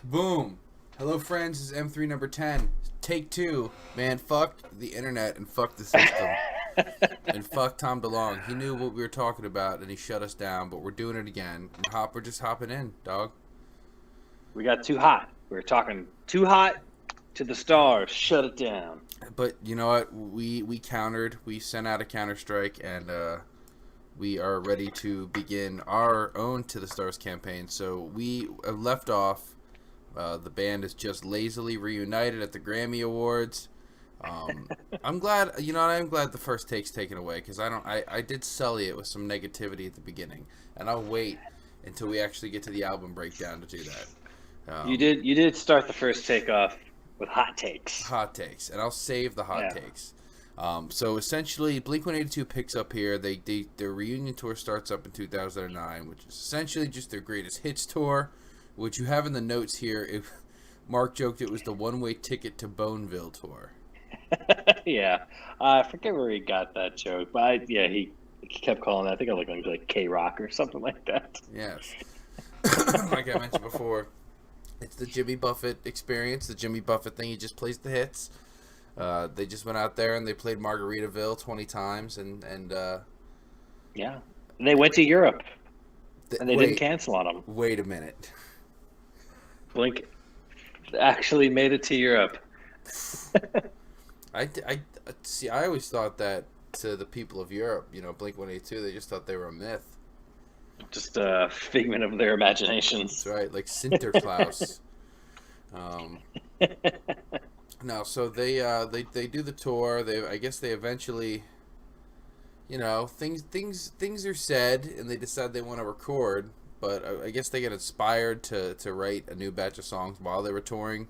Boom. Hello, friends. This is M3 number 10. Take two. Man, fuck the internet and fuck the system. And fuck Tom DeLonge. He knew what we were talking about and he shut us down, but we're doing it again. We're just hopping in, dog. We got too hot. We were talking too hot to the stars. Shut it down. But you know what? We countered. We sent out a counter strike, and we are ready to begin our own To the Stars campaign. So we left off. The band is just lazily reunited at the Grammy Awards. I'm glad, I'm glad the first take's taken away because I did sully it with some negativity at the beginning, and I'll wait until we actually get to the album breakdown to do that. You did start the first take off with hot takes. Hot takes, and I'll save the hot Yeah. takes. So essentially, Blink-182 picks up here. Their reunion tour starts up in 2009, which is essentially just their greatest hits tour, which you have in the notes here. If Mark joked it was the one-way ticket to Boneville tour. Yeah. I forget where he got that joke, but he kept calling it, I think I looked like K-Rock or something like that. Yes. Like I mentioned before, it's the Jimmy Buffett experience. The Jimmy Buffett thing, he just plays the hits. They just went out there and they played Margaritaville 20 times, and Yeah. And they went to Europe, and they didn't wait, cancel on them. wait a minute. Blink actually made it to Europe. I see. I always thought that to the people of Europe, Blink-182, they just thought they were a myth. Just a figment of their imaginations. That's right, like Sinterklaas. um, no, so they do the tour. I guess they eventually, things are said, and they decide they want to record. But I guess they get inspired to write a new batch of songs while they were touring.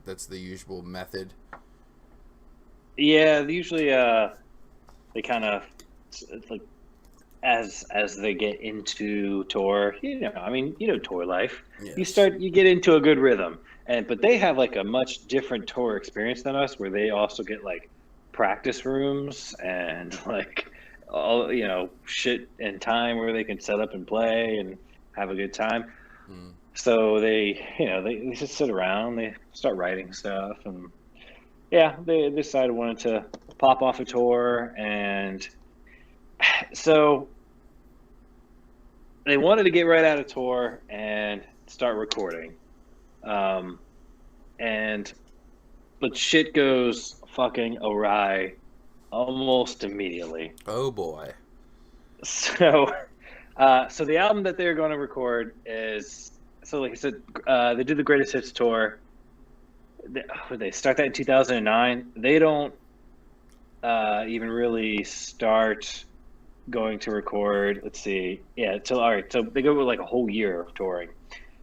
That's the usual method. Yeah, usually they kind of like as they get into tour, tour life. Yes. You get into a good rhythm, but they have like a much different tour experience than us, where they also get like practice rooms and like all shit and time where they can set up and play and have a good time. Mm. So they just sit around, they start writing stuff, and yeah, they decided wanted to pop off a tour, and so they wanted to get right out of tour and start recording. Um, and but shit goes fucking awry almost immediately. Oh boy. So, so the album that they're going to record is, so like I said, they did the Greatest Hits tour. They start that in 2009. They don't even really start going to record. Let's see, yeah. All right. So they go with like a whole year of touring,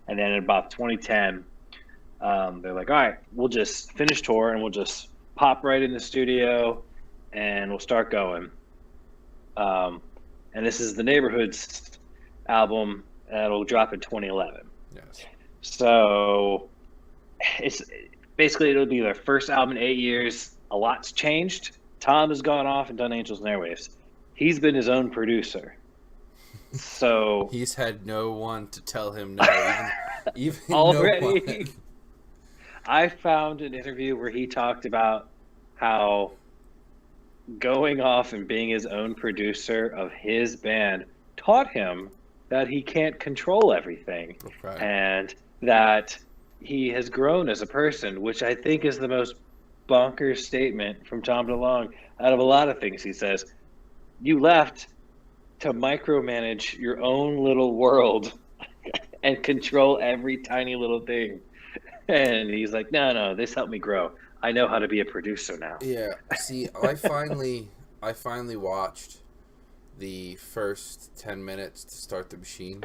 and then in about 2010, they're like, all right, we'll just finish tour and we'll just pop right in the studio, and we'll start going. And this is the Neighborhoods album that'll drop in 2011. Yes. So it's basically, it'll be their first album in 8 years. A lot's changed. Tom has gone off and done Angels and Airwaves. He's been his own producer. So He's had no one to tell him no, even already, no one. I found an interview where he talked about how going off and being his own producer of his band taught him that he can't control everything, Okay. and that he has grown as a person, which I think is the most bonkers statement from Tom DeLonge out of a lot of things he says. You left to micromanage your own little world and control every tiny little thing. And he's like, no, this helped me grow. I know how to be a producer now. Yeah. See, I finally watched the first 10 minutes to start the machine.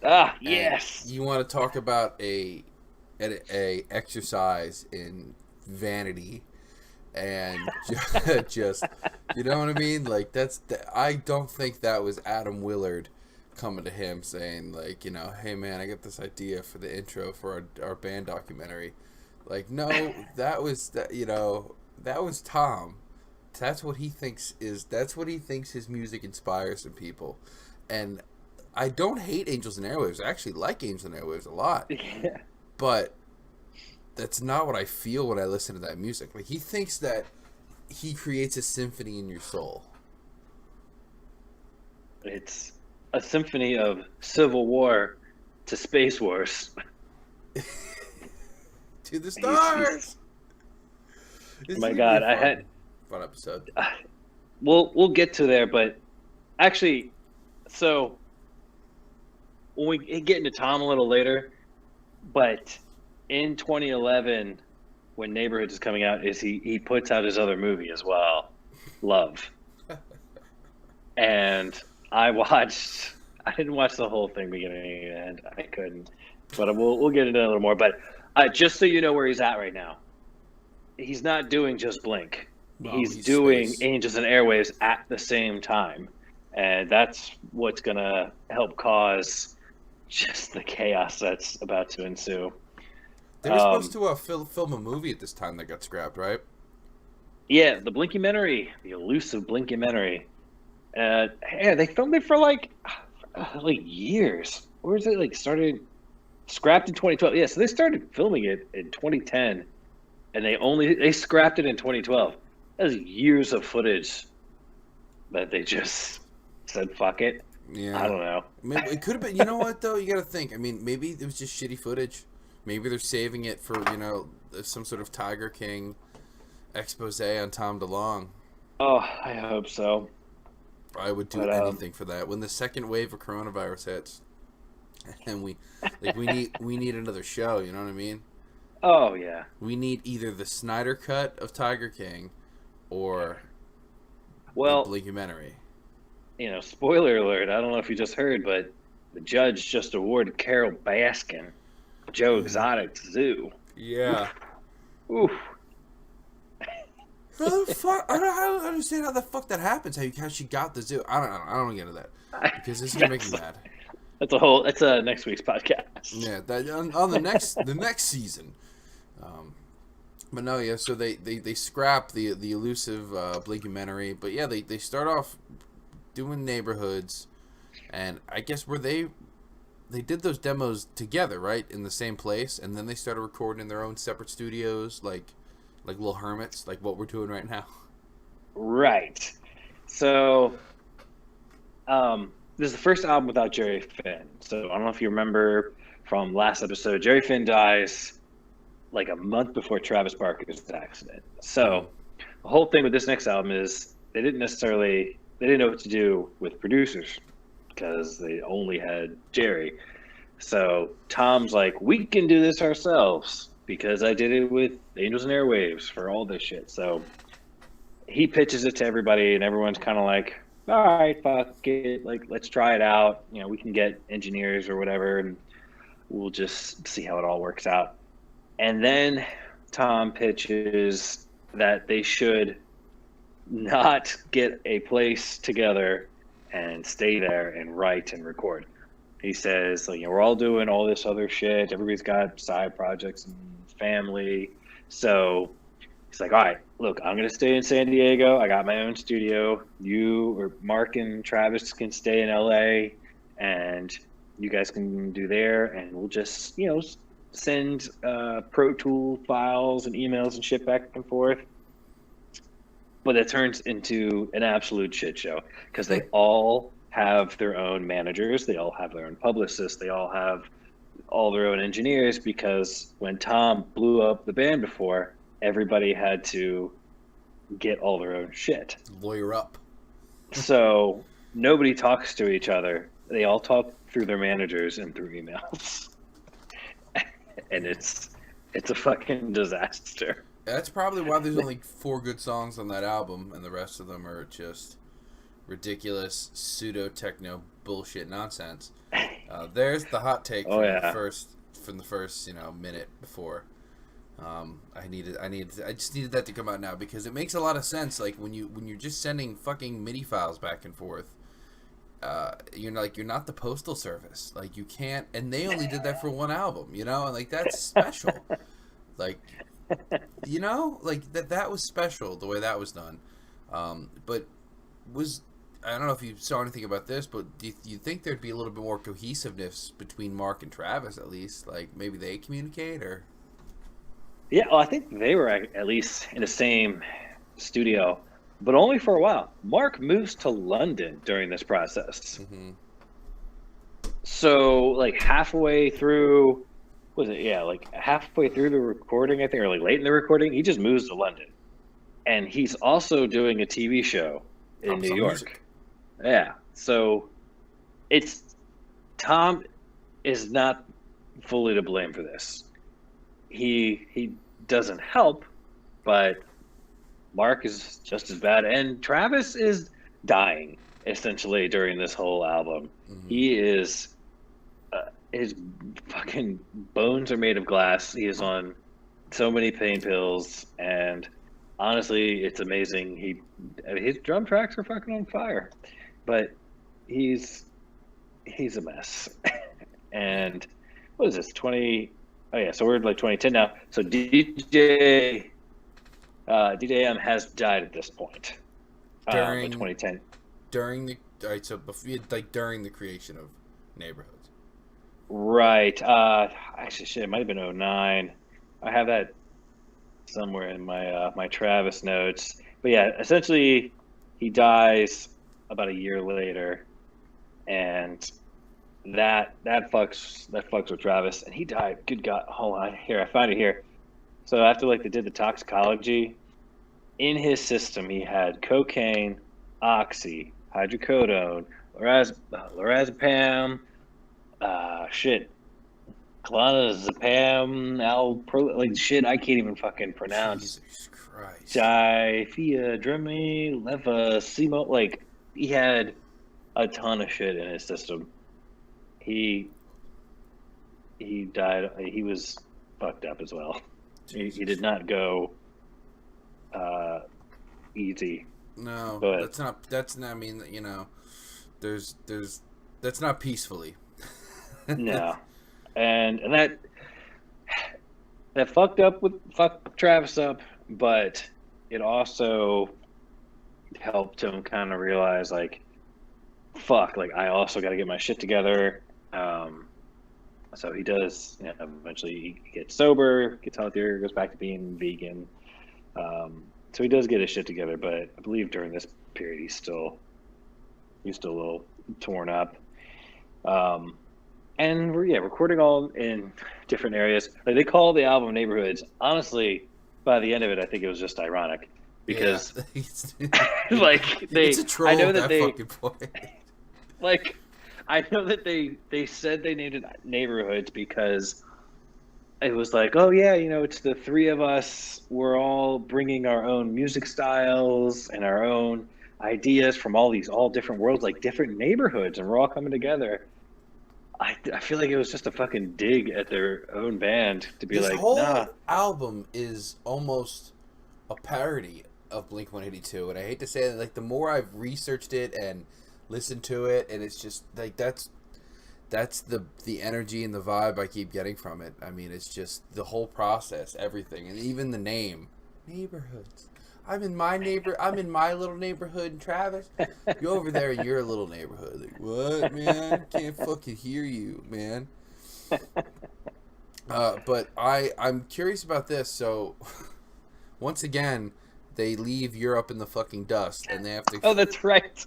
Ah, And yes. you want to talk about a exercise in vanity and just you know what I mean? Like I don't think that was Adam Willard coming to him saying like, hey man, I got this idea for the intro for our band documentary. Like, no, that was Tom. That's what he thinks his music inspires in people. And I don't hate Angels and Airwaves. I actually like Angels and Airwaves a lot. Yeah. but that's not what I feel when I listen to that music. Like, he thinks that he creates a symphony in your soul. It's a symphony of Civil War to Space Wars. To the stars. Oh my God, I had fun episode. We'll get to there, but actually, so when we get into Tom a little later, but in 2011, when Neighborhoods is coming out, is he puts out his other movie as well, Love, and I didn't watch the whole thing beginning to end. I couldn't, but we'll get into it a little more. But just so you know where he's at right now, he's not doing just Blink. No, he's doing Space. Angels and Airwaves at the same time, and that's what's gonna help cause just the chaos that's about to ensue. They were supposed to film a movie at this time that got scrapped, right? Yeah, the Blinkymentary, the elusive Blinkymentary. Yeah, they filmed it for like years. Or is it scrapped in 2012? Yeah, so they started filming it in 2010, and they scrapped it in 2012. That was years of footage that they just said fuck it. Yeah, I don't know. Maybe it could have been. You know what though? You got to think. I mean, maybe it was just shitty footage. Maybe they're saving it for some sort of Tiger King expose on Tom DeLonge. Oh, I hope so. I would do anything for that. When the second wave of coronavirus hits, and we need another show. You know what I mean? Oh yeah. We need either the Snyder cut of Tiger King, or the Blinkymentary. Spoiler alert. I don't know if you just heard, but the judge just awarded Carol Baskin Joe Exotic Zoo. Yeah. Oof. How the fuck? I don't understand how the fuck that happens. How she got the zoo? I don't get into that because this is gonna make me mad. That's a next week's podcast. Yeah, that on the next season. But no, yeah. So they scrap the elusive Blinkymentary, but yeah, they start off doing Neighborhoods, and I guess they did those demos together, right, in the same place, and then they started recording in their own separate studios, like little hermits, like what we're doing right now. Right. So, this is the first album without Jerry Finn. So I don't know if you remember from last episode, Jerry Finn dies like a month before Travis Barker's accident. So the whole thing with this next album is they didn't know what to do with producers because they only had Jerry. So Tom's like, we can do this ourselves because I did it with Angels and Airwaves for all this shit. So he pitches it to everybody, and everyone's kind of like, all right, fuck it. Like, let's try it out. We can get engineers or whatever, and we'll just see how it all works out. And then Tom pitches that they should not get a place together and stay there and write and record. He says, we're all doing all this other shit. Everybody's got side projects and family. So he's like, all right, look, I'm going to stay in San Diego. I got my own studio. You or Mark and Travis can stay in LA, and you guys can do there. And we'll just, send Pro Tool files and emails and shit back and forth. But it turns into an absolute shit show because they all have their own managers. They all have their own publicists. They all have all their own engineers because when Tom blew up the band before, everybody had to get all their own shit. Lawyer up. So nobody talks to each other. They all talk through their managers and through emails. And it's a fucking disaster. That's probably why there's only 4 good songs on that album, and the rest of them are just ridiculous pseudo-techno bullshit nonsense. There's the hot take from the first minute before. I just needed that to come out now because it makes a lot of sense. Like when you're just sending fucking MIDI files back and forth, you're not the postal service. Like you can't, and they only did that for one album, and like that's special. Like that was special the way that was done. But I don't know if you saw anything about this, but do you think there'd be a little bit more cohesiveness between Mark and Travis at least? Like maybe they communicate or. Yeah, well, I think they were at least in the same studio, but only for a while. Mark moves to London during this process. Mm-hmm. So, like halfway through, was it? Yeah, like halfway through the recording, I think, or like late in the recording, he just moves to London. And he's also doing a TV show in Drops New on York. music. Yeah. So it's Tom is not fully to blame for this. He doesn't help, but Mark is just as bad, and Travis is dying essentially during this whole album. Mm-hmm. He is his fucking bones are made of glass. He is on so many pain pills, and honestly, it's amazing. His drum tracks are fucking on fire, but he's a mess. And what is this? 20? Oh yeah, so we're like 2010 now. So DJM has died at this point. In During 2010. during the all right, so before, like during the creation of Neighborhoods. Right. Actually, shit, it might have been '09. I have that somewhere in my my Travis notes. But yeah, essentially, he dies about a year later, and that fucks with Travis, and he died. Good God, hold on here. I found it here. So after like they did the toxicology, in his system he had cocaine, oxy, hydrocodone, lorazepam, shit, clonazepam, like shit I can't even fucking pronounce. Jesus Christ. Diphenhydramine, levocimo, like he had a ton of shit in his system. He died. He was fucked up as well. He did not go easy. No, But that's not. That's not. I mean, there's. That's not peacefully. no, and that fucked Travis up, but it also helped him kind of realize like, fuck, like I also got to get my shit together. So he does. Eventually, he gets sober, gets healthier, goes back to being vegan. So he does get his shit together, but I believe during this period he's still a little torn up. And we're recording all in different areas. Like they call the album Neighborhoods. Honestly, by the end of it, I think it was just ironic because like it's a troll I know at that fucking point. Like I know that they said they named it Neighborhoods because it was like, oh yeah, it's the three of us. We're all bringing our own music styles and our own ideas from all different worlds, like different neighborhoods, and we're all coming together. I feel like it was just a fucking dig at their own band to be this like, whole nah. album is almost a parody of Blink-182, and I hate to say it, like the more I've researched it and listened to it, and it's just like that's the energy and the vibe I keep getting from it. I mean, it's just the whole process, everything, and even the name, Neighborhoods. I'm in my little neighborhood in Travis. You're over there in your little neighborhood. Like, what, man? Can't fucking hear you, man. But I'm curious about this. So, once again, they leave Europe in the fucking dust, and they have to. Oh, that's right.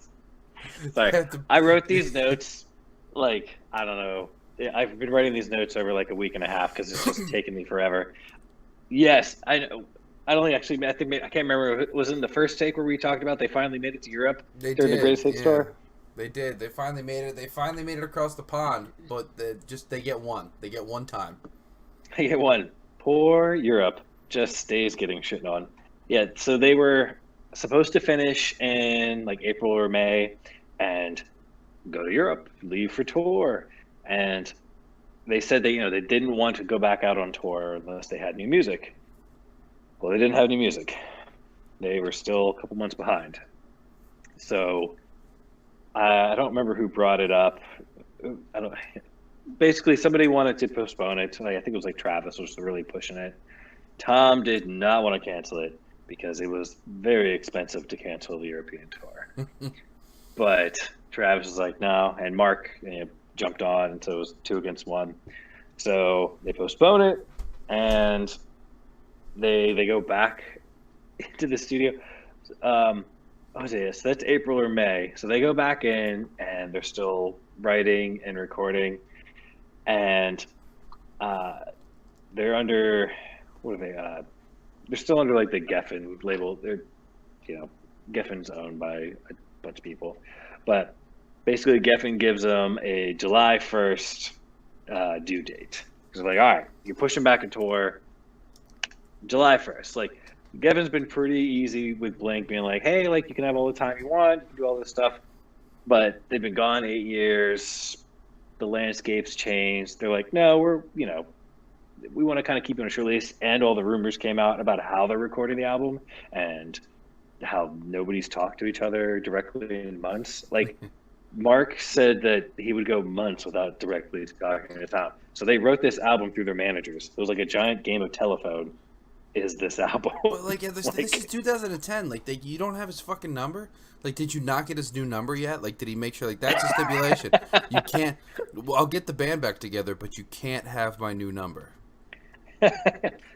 Sorry, to, I wrote these notes. Like, I don't know. I've been writing these notes over like a week and a half because it's just taken me forever. Yes, I know. I don't think actually. I can't remember. It was in the first take where we talked about they finally made it to Europe during the Greatest Hits tour. They did. They finally made it. They finally made it across the pond, but they get one. They get one time. They get one. Poor Europe just stays getting shit on. Yeah. So they were supposed to finish in like April or May, and go to Europe, leave for tour, and they said they they didn't want to go back out on tour unless they had new music. Well, they didn't have any music. They were still a couple months behind. So I don't remember who brought it up. I don't. Basically, somebody wanted to postpone it. I think it was like Travis was really pushing it. Tom did not want to cancel it because it was very expensive to cancel the European tour. but Travis was like, no, and Mark jumped on, and so it was 2-1. So they postpone it, and they go back to the studio. What was it? So that's April or May. So they go back in, and they're still writing and recording, and uh, they're under what are they? They're still under like the Geffen label. They're Geffen's owned by a bunch of people, but basically Geffen gives them a July 1st due date. He's like, all right, you're pushing back a tour, July 1st. Like, Geffen's been pretty easy with Blink being like, hey, like you can have all the time you want, you can do all this stuff, but they've been gone 8 years. The landscape's changed. They're like, no, we want to kind of keep it on a short lease. And all the rumors came out about how they're recording the album and how nobody's talked to each other directly in months. Like, Mark said that he would go months without directly talking to Tom. So they wrote this album through their managers. It was like a giant game of telephone. Is this album? But like, yeah, this is 2010. Like, you don't have his fucking number. Like, did you not get his new number yet? Like, did he make sure? Like, that's a stipulation. You can't. Well, I'll get the band back together, but you can't have my new number.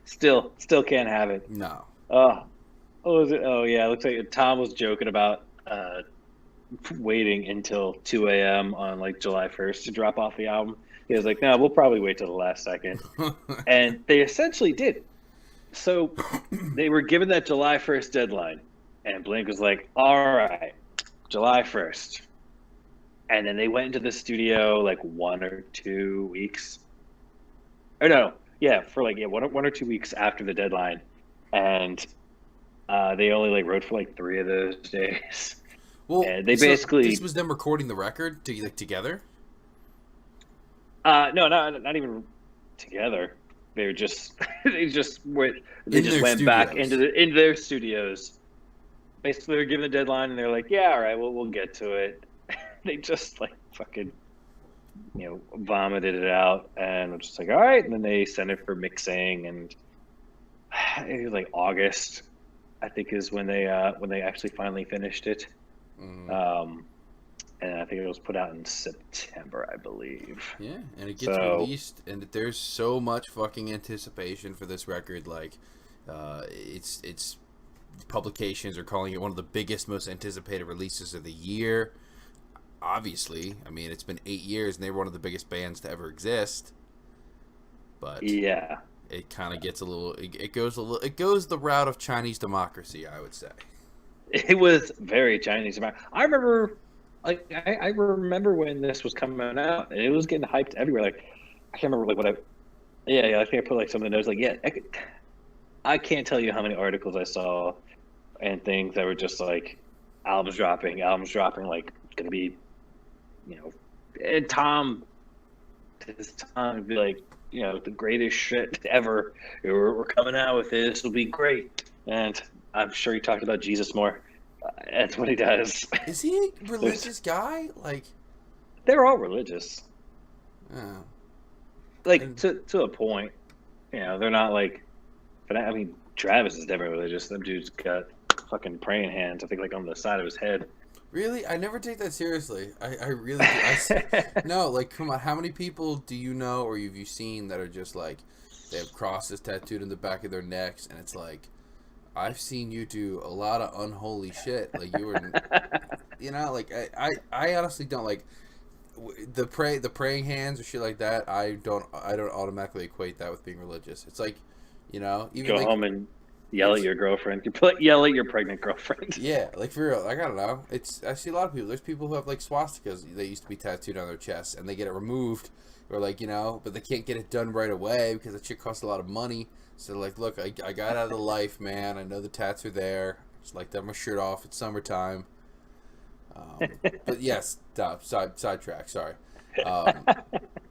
Still can't have it. No. Oh yeah. It looks like Tom was joking about waiting until 2 a.m. on like July 1st to drop off the album. He was like, no, we'll probably wait till the last second. And they essentially did. So they were given that July 1st deadline, and Blink was like, all right, July 1st. And then they went into the studio like 1 or 2 weeks. Or no, yeah, for like 1 or 2 weeks after the deadline. And they only like wrote for like 3 of those days. Well, and they basically this was them recording the record together. No, not even together. They just went back into their studios. Basically, they were given a deadline, and they're like, "Yeah, all right, we'll get to it." They just like fucking, vomited it out, and we're just like, "All right." And then they sent it for mixing, and it was like August, I think, is when they actually finally finished it. Mm. And I think it was put out in September, I believe. Yeah, and it gets released, and there's so much fucking anticipation for this record. Like, it's publications are calling it one of the biggest, most anticipated releases of the year. Obviously, I mean, it's been 8 years, and they were one of the biggest bands to ever exist. But yeah, it kind of gets a little. It goes the route of Chinese democracy, I would say. It was very Chinese. I remember. Like I remember when this was coming out, and it was getting hyped everywhere. Like I can't remember like what I think I put like some of the notes. Like I can't tell you how many articles I saw and things that were just like albums dropping. Like it's gonna be, and Tom would be like, the greatest shit ever. We're coming out with this. It'll be great. And I'm sure he talked about Jesus more. That's what he does. Is he a religious guy? Like, they're all religious. Oh. Like to a point. They're not like. But I mean, Travis is definitely religious. That dude's got fucking praying hands. I think like on the side of his head. Really? I never take that seriously. I really do. No, like, come on. How many people do you know or have you seen that are just like, they have crosses tattooed in the back of their necks, and it's like, I've seen you do a lot of unholy shit. Like, you were, like, I honestly don't like the praying hands or shit like that. I don't automatically equate that with being religious. It's like, even go like, home and yell at your girlfriend. Yell at your pregnant girlfriend. Yeah, like for real. Like, I don't know. I see a lot of people. There's people who have like swastikas. They used to be tattooed on their chests, and they get it removed, or like but they can't get it done right away because that shit costs a lot of money. So like, look, I got out of the life, man. I know the tats are there. Just like to have my shirt off. It's summertime. But yes, sidetrack. Sorry.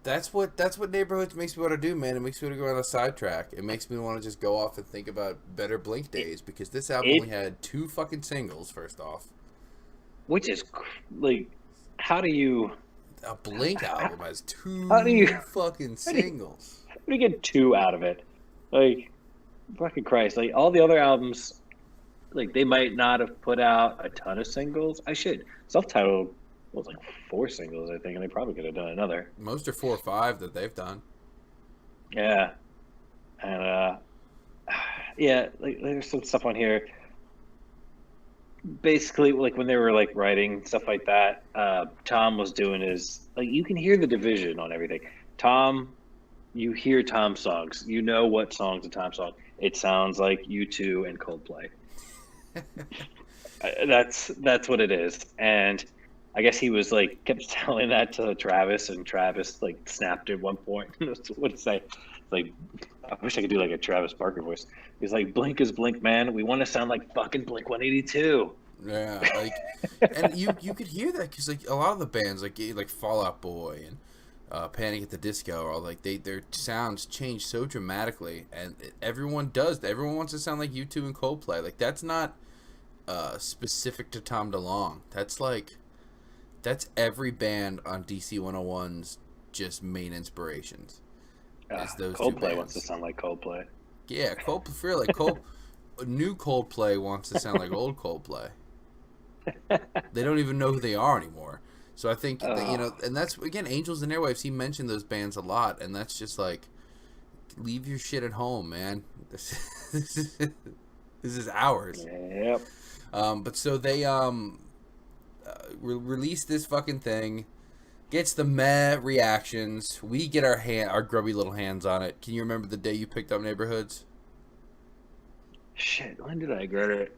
That's what Neighborhoods makes me want to do, man. It makes me want to go on a sidetrack. It makes me want to just go off and think about better Blink days, because this album only had 2 fucking singles. First off, which is like, how do you? A Blink album has 2 fucking singles. How do you get 2 out of it? Like, fucking Christ! Like all the other albums, like they might not have put out a ton of singles. I should self-titled was like 4 singles, I think, and they probably could have done another. Most are 4 or 5 that they've done. Yeah, and yeah, like there's some stuff on here. Basically, like when they were like writing stuff like that, Tom was doing his like you can hear the division on everything. Tom, you hear Tom songs, you know what song's a Tom song. It sounds like U2 and Coldplay. That's what it is. And I guess he was like kept telling that to Travis, and Travis like snapped at one point. What did he say? Like, I wish I could do like a Travis Barker voice. He's like, "Blink is Blink, man. We want to sound like fucking Blink 182." Yeah, like, and you could hear that because like a lot of the bands like Fall Out Boy and Panic at the Disco are like their sounds change so dramatically, and everyone does. Everyone wants to sound like U2 and Coldplay. Like that's not specific to Tom DeLonge. That's every band on DC 101's just main inspirations. Is those two Coldplay bands. wants to sound like Coldplay. Yeah, Coldplay. Feel like new Coldplay wants to sound like old Coldplay. They don't even know who they are anymore. So I think that, and that's again Angels and Airwaves. He mentioned those bands a lot, and that's just like, leave your shit at home, man. This is ours. Yep. But so they released this fucking thing, gets the meh reactions. We get our grubby little hands on it. Can you remember the day you picked up Neighborhoods? Shit, when did I get it?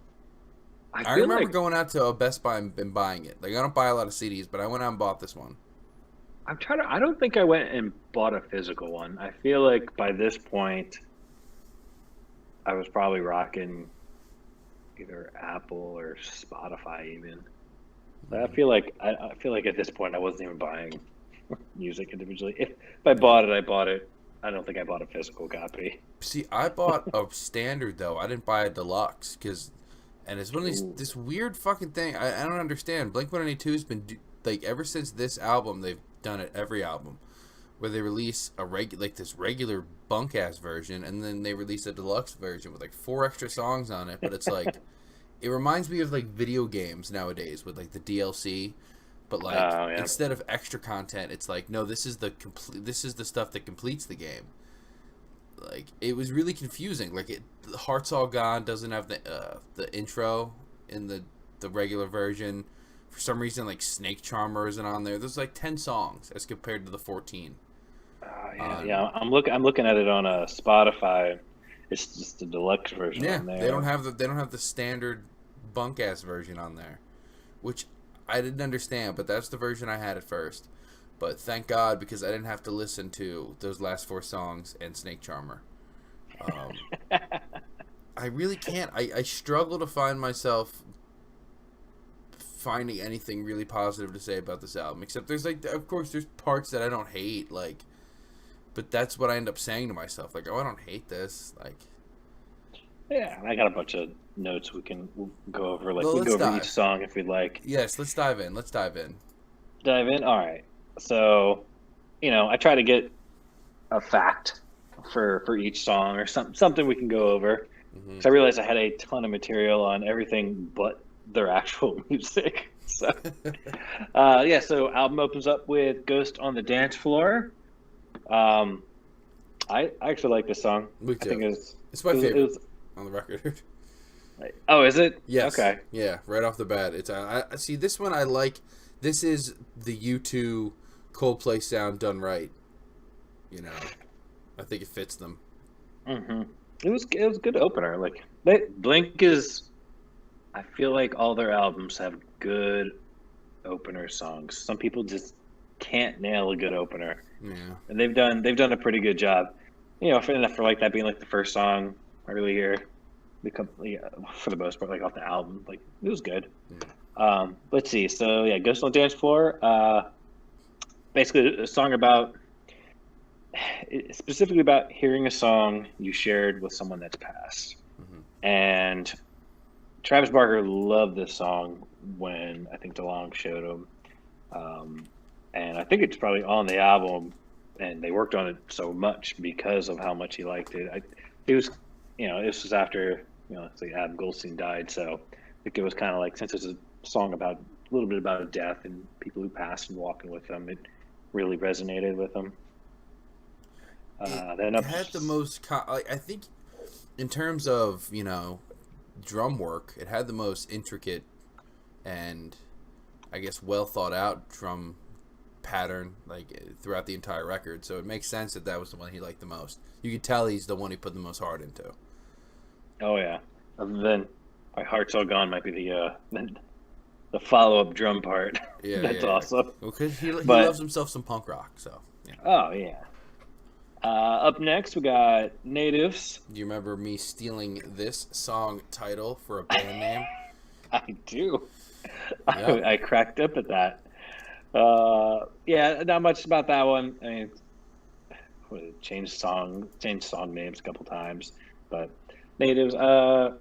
I remember going out to a Best Buy and buying it. Like I don't buy a lot of CDs, but I went out and bought this one. I don't think I went and bought a physical one. I feel like by this point, I was probably rocking either Apple or Spotify even. I feel like at this point I wasn't even buying music individually. If I bought it, I bought it. I don't think I bought a physical copy. See, I bought a standard though. I didn't buy a deluxe and it's one of these this weird fucking thing. I don't understand. Blink-182's been like ever since this album. They've done it every album where they release this regular bunk ass version, and then they release a deluxe version with like 4 extra songs on it. But it's like it reminds me of like video games nowadays with like the DLC. But like instead of extra content, it's like no, this is the stuff that completes the game. Like it was really confusing. Like Heart's All Gone doesn't have the intro in the regular version. For some reason, like Snake Charmer isn't on there. There's like 10 songs as compared to the 14. Yeah. I'm looking at it on Spotify. It's just the deluxe version on there. They don't have the standard bunk ass version on there, which I didn't understand. But that's the version I had at first. But thank God, because I didn't have to listen to those last 4 songs and Snake Charmer. I really can't. I struggle to find myself finding anything really positive to say about this album. Except there's like, of course, there's parts that I don't hate. Like, but that's what I end up saying to myself. Like, oh, I don't hate this. Like, yeah, I got a bunch of notes we'll go over. Like, we'll go over each song if we'd like. Yes, let's dive in. Dive in. All right. So, I try to get a fact for each song or something we can go over. Because I realized I had a ton of material on everything but their actual music. So, so album opens up with "Ghost on the Dance Floor." I actually like this song. Me too. I think it's my favorite on the record. Oh, is it? Yes. Okay. Yeah, right off the bat. It's I see this one I like. This is the U2 Coldplay sound done right. I think it fits them. Mm-hmm. It was a good opener. Like Blink is, I feel like all their albums have good opener songs. Some people just can't nail a good opener. Yeah. And they've done a pretty good job. For like that being like the first song I really hear, for the most part, like off the album, like it was good. Yeah. Let's see. So yeah, "Ghost on the Dance Floor." Basically, a song specifically about hearing a song you shared with someone that's passed. Mm-hmm. And Travis Barker loved this song when I think DeLonge showed him. And I think it's probably on the album, and they worked on it so much because of how much he liked it. This was after it's like Adam Goldstein died, so I think it was kind of like, since it's a song about a little bit about death and people who passed and walking with them, it really resonated with them. It Then up, had the most, I think, in terms of drum work, it had the most intricate and I guess well thought out drum pattern throughout the entire record. So it makes sense that was the one he liked the most. You could tell he's the one he put the most heart into. oh yeah, and then My Heart's All Gone might be the follow up drum part. Yeah, That's yeah. awesome. Well, because he But loves himself some punk rock. So yeah. oh yeah. Up next we got Natives. Do you remember me stealing this song title for a band name? I do. Yep. I cracked up at that. Yeah, not much about that one. I mean, changed song names a couple times, but Natives. I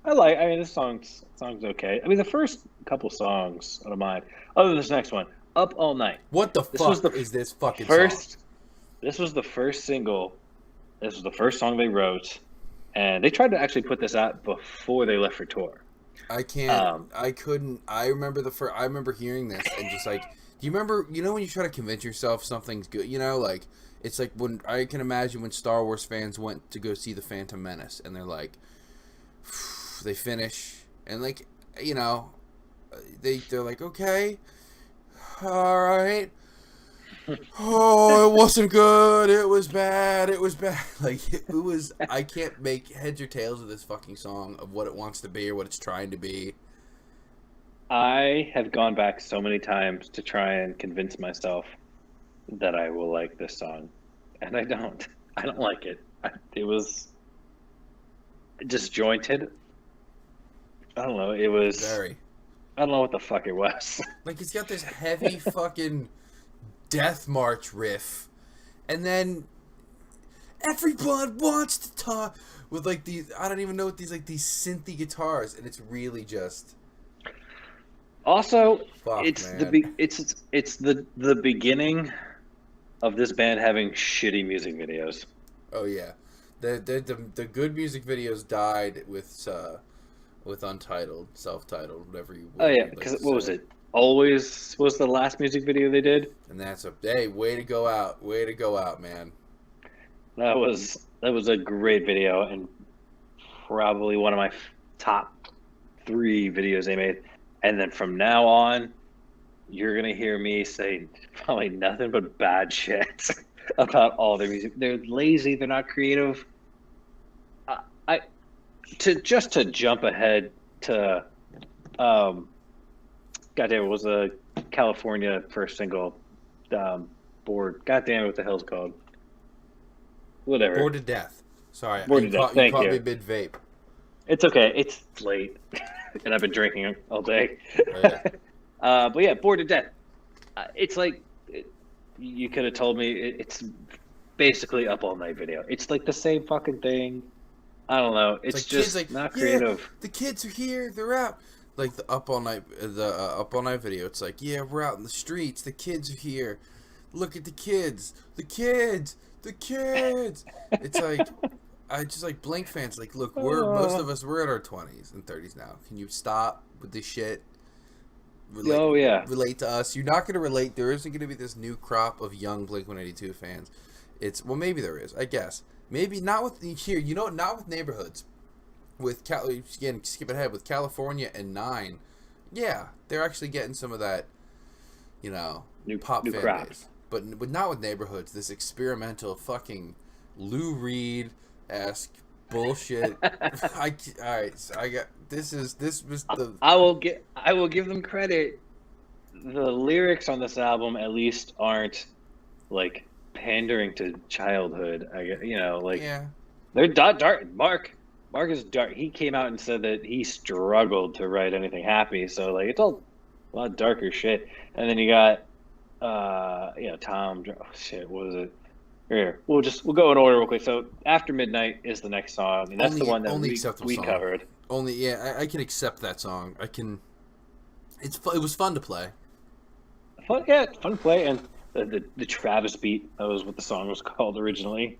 mean, this song's okay. I mean, the first couple songs I don't mind. Other than this next one, Up All Night. What the fuck is this fucking song? This was the first single. This was the first song they wrote, and they tried to actually put this out before they left for tour. I can't. I couldn't. I remember I remember hearing this and just like, do you remember? When you try to convince yourself something's good. It's like when I can imagine when Star Wars fans went to go see the Phantom Menace, and they're like, they finish, and they're like, okay, all right. Oh, it wasn't good. It was bad. It was bad. It was. I can't make heads or tails of this fucking song of what it wants to be or what it's trying to be. I have gone back so many times to try and convince myself that I will like this song, and I don't. I don't like it. It was disjointed. I don't know. It was Very. I don't know what the fuck it was. It's got this heavy fucking Death March riff, and then everyone wants to talk with these. I don't even know what these synthy guitars, and it's really just. Also, Fuck, it's man. it's the beginning of this band having shitty music videos. Oh yeah, the good music videos died with Untitled, self-titled, whatever you. Oh yeah, you'd like because to what was say. it? Always was the last music video they did. And that's way to go out, man. That was a great video and probably one of my top 3 videos they made. And then from now on, you're gonna hear me say probably nothing but bad shit about all their music. They're lazy. They're not creative. To jump ahead to, goddamn, it was a California first single. Bored. Goddamn it, what the hell's it called? Whatever. Bored to death. Sorry, Bored to death. Thank caught you. me mid vape. It's okay. It's late, and I've been drinking all day. Oh, yeah. But yeah, Bored to Death. It's like you could have told me it's basically Up All Night video. It's like the same fucking thing. I don't know. It's just not creative. Yeah, the kids are here. They're out. Like the Up All Night video. It's like, yeah, we're out in the streets. The kids are here. Look at the kids. The kids. It's like, I just Blink fans. Look, most of us we're in our 20s and 30s now. Can you stop with this shit? Relate to us. You're not gonna relate. There isn't gonna be this new crop of young Blink-182 fans. Maybe there is. I guess. Maybe not with here. Not with neighborhoods. Again, skip ahead with California and 9. Yeah, they're actually getting some of that, New pop fan crop. base. But not with neighborhoods. This experimental fucking Lou Reed-esque bullshit. I got this was the. I will give them credit. The lyrics on this album at least aren't pandering to childhood. Yeah. They're dark. Mark is dark. He came out and said that he struggled to write anything happy. So it's all a lot darker shit. And then you got Tom. Oh, shit, what was it? Here, we'll go in order real quick. So After Midnight is the next song, and that's the one that we covered. I can accept that song. I can. It was fun to play. Fun to play, and the Travis beat. That was what the song was called originally.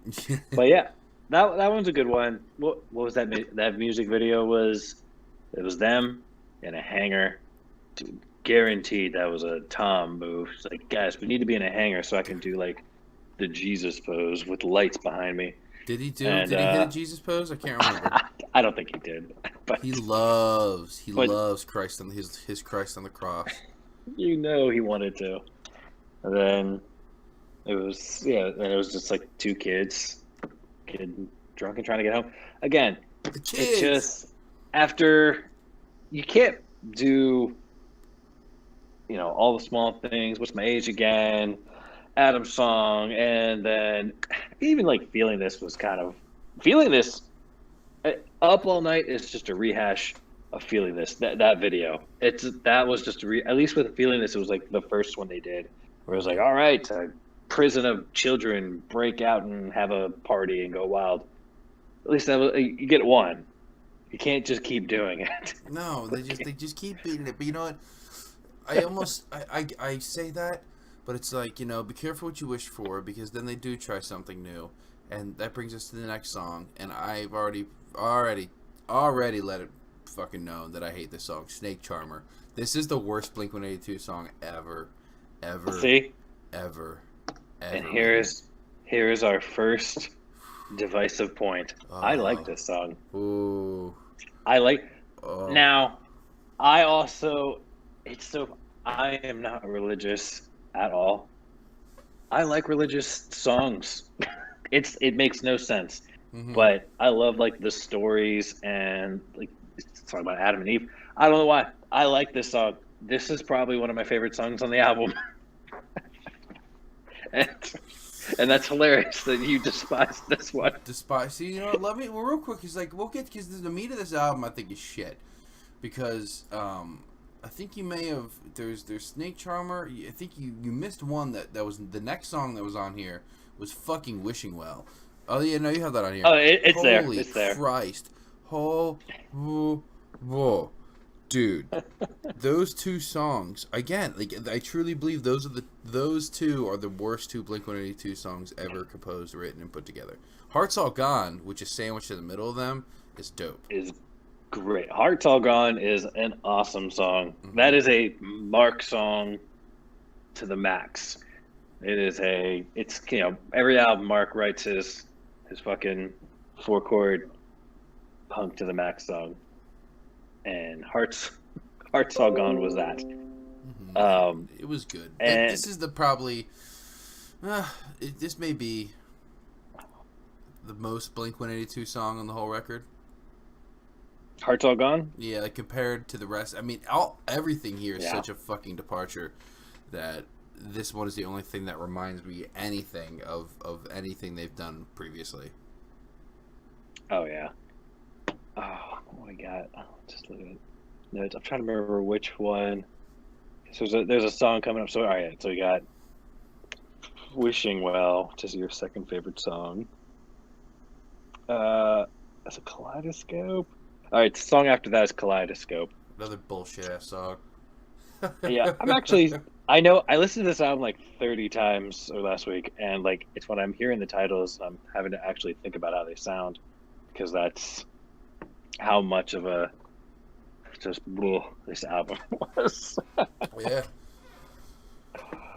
But yeah, that one's a good one. What was that? That music video was it was them in a hangar. Dude, guaranteed that was a Tom move. It's like, guys, we need to be in a hangar so I can do like the Jesus pose with lights behind me. Did he do? And Did he hit a Jesus pose? I can't remember. I don't think he did, but He but loves Christ on his Christ on the cross. he wanted to. And then it was and it was just like two kids, kid drunk and trying to get home. Again, The it's kids. just after you can't do all the small things. What's my age again? Adam's song, and then even like feeling this was kind of feeling this. Up All Night is just a rehash of feeling this. That video, that was just at least with feeling this, it was like the first one they did, where it was like, all right, a prison of children break out and have a party and go wild. At least that was, you get one. You can't just keep doing it. No, they just keep beating it. But you know what? I say that, but it's like, be careful what you wish for, because then they do try something new, and that brings us to the next song. And I've already let it fucking know that I hate this song, Snake Charmer. This is the worst Blink-182 song ever, See, ever. and here's our first divisive point. I like this song. Ooh. I like. Oh. Now, I am not religious at all. I like religious songs. It makes no sense, but I love like the stories and like talking about Adam and Eve. I don't know why I like this song. This is probably one of my favorite songs on the album, and that's hilarious that you despise this one. See, let me real quick. Cause like because the meat of this album I think is shit, because I think you may have there's Snake Charmer. I think you missed one that was the next song that was on here was fucking Wishing Well. Oh yeah, no, you have that on here. Oh, it's there. Holy It's there. Christ! Whoa, dude, those two songs again. Like I truly believe those two are the worst two Blink-182 songs ever composed, written, and put together. Heart's All Gone, which is sandwiched in the middle of them, is dope. Is great. Heart's All Gone is an awesome song. That is a Mark song to the max. It's every album Mark writes his fucking 4-chord punk to the max song, and Heart's All Gone was that. It was good. And this is probably this may be the most Blink-182 song on the whole record. Heart's All Gone? Yeah, like compared to the rest. I mean, everything here is such a fucking departure that this one is the only thing that reminds me anything of anything they've done previously. Oh yeah. Oh, what we got? Just look at notes. I'm trying to remember which one. So there's a song coming up. So all right, so we got Wishing Well, which is your second favorite song. That's a Kaleidoscope. All right, the song after that is Kaleidoscope. Another bullshit ass song. Yeah, I know I listened to this album like 30 times last week, and like it's when I'm hearing the titles, I'm having to actually think about how they sound, because that's how much of a this album was. Yeah.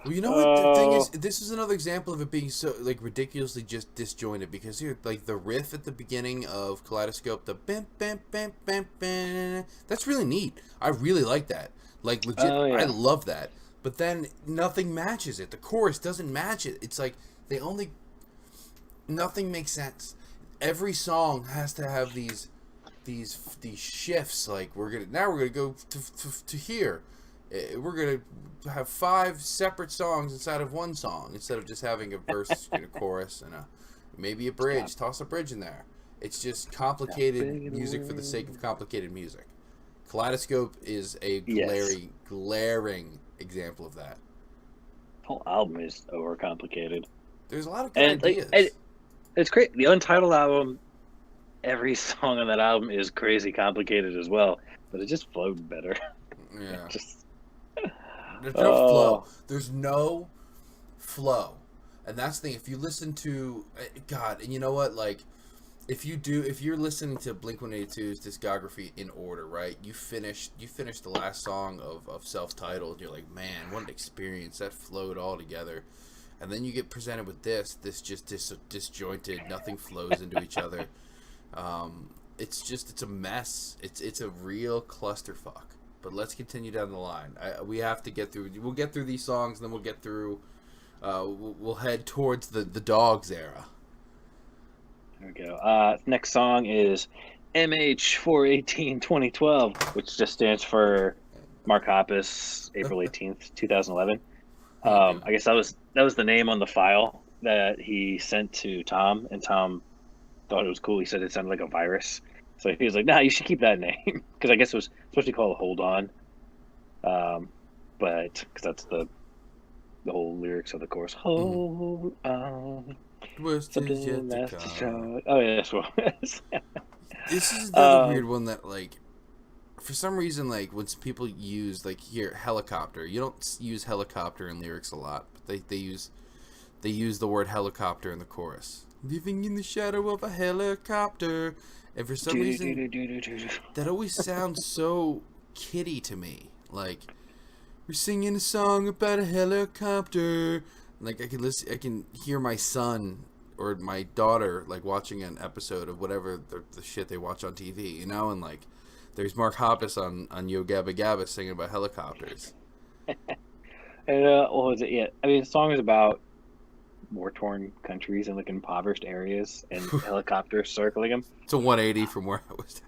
Well, you know what the thing is? This is another example of it being so like ridiculously just disjointed, because here, like the riff at the beginning of Kaleidoscope, the bam bam bam bam bam, that's really neat. I really like that. Like legit, I love that. But then nothing matches it. The chorus doesn't match it. It's like nothing makes sense. Every song has to have these shifts. Like we're gonna go to here. We're gonna have 5 separate songs inside of one song, instead of just having a verse and a chorus and maybe a bridge. Toss a bridge in there. It's just complicated music for the sake of complicated music. Kaleidoscope is a glaring example of that. The whole album is overcomplicated. There's a lot of good ideas. It's great. The Untitled album, every song on that album is crazy complicated as well, but it just flowed better. Yeah. There's no flow. There's no flow. And that's the thing. If you listen to God, and you know what, like if you're listening to Blink-182's discography in order, right? You finished the last song of self-titled. You're like, man, what an experience! That flowed all together. And then you get presented with this just disjointed. Nothing flows into each other. It's a mess. It's a real clusterfuck. But let's continue down the line. We have to get through. We'll get through these songs, and then we'll get through. We'll head towards the Dogs era. There we go. Next song is MH418-2012, which just stands for Mark Hoppus, April 18th, 2011. I guess that was the name on the file that he sent to Tom, and Tom thought it was cool. He said it sounded like a virus, so he was like, "Nah, you should keep that name," because I guess it was supposed to be called "Hold On," but because that's the whole lyrics of the chorus. Hold on. Worst is yet to come. Oh yeah, that's what it is. This is the weird one that, like, for some reason, like, when people use, like, here, helicopter, you don't use helicopter in lyrics a lot, but they use the word helicopter in the chorus. Living in the shadow of a helicopter. And for some reason, that always sounds so kiddie to me. Like, we're singing a song about a helicopter. Like, I can hear my son or my daughter, like, watching an episode of whatever the shit they watch on TV, you know? And, like, there's Mark Hoppus on Yo Gabba Gabba singing about helicopters. And what was it? Yeah, I mean, the song is about war-torn countries and, like, impoverished areas and helicopters circling them. It's a 180 from where I was.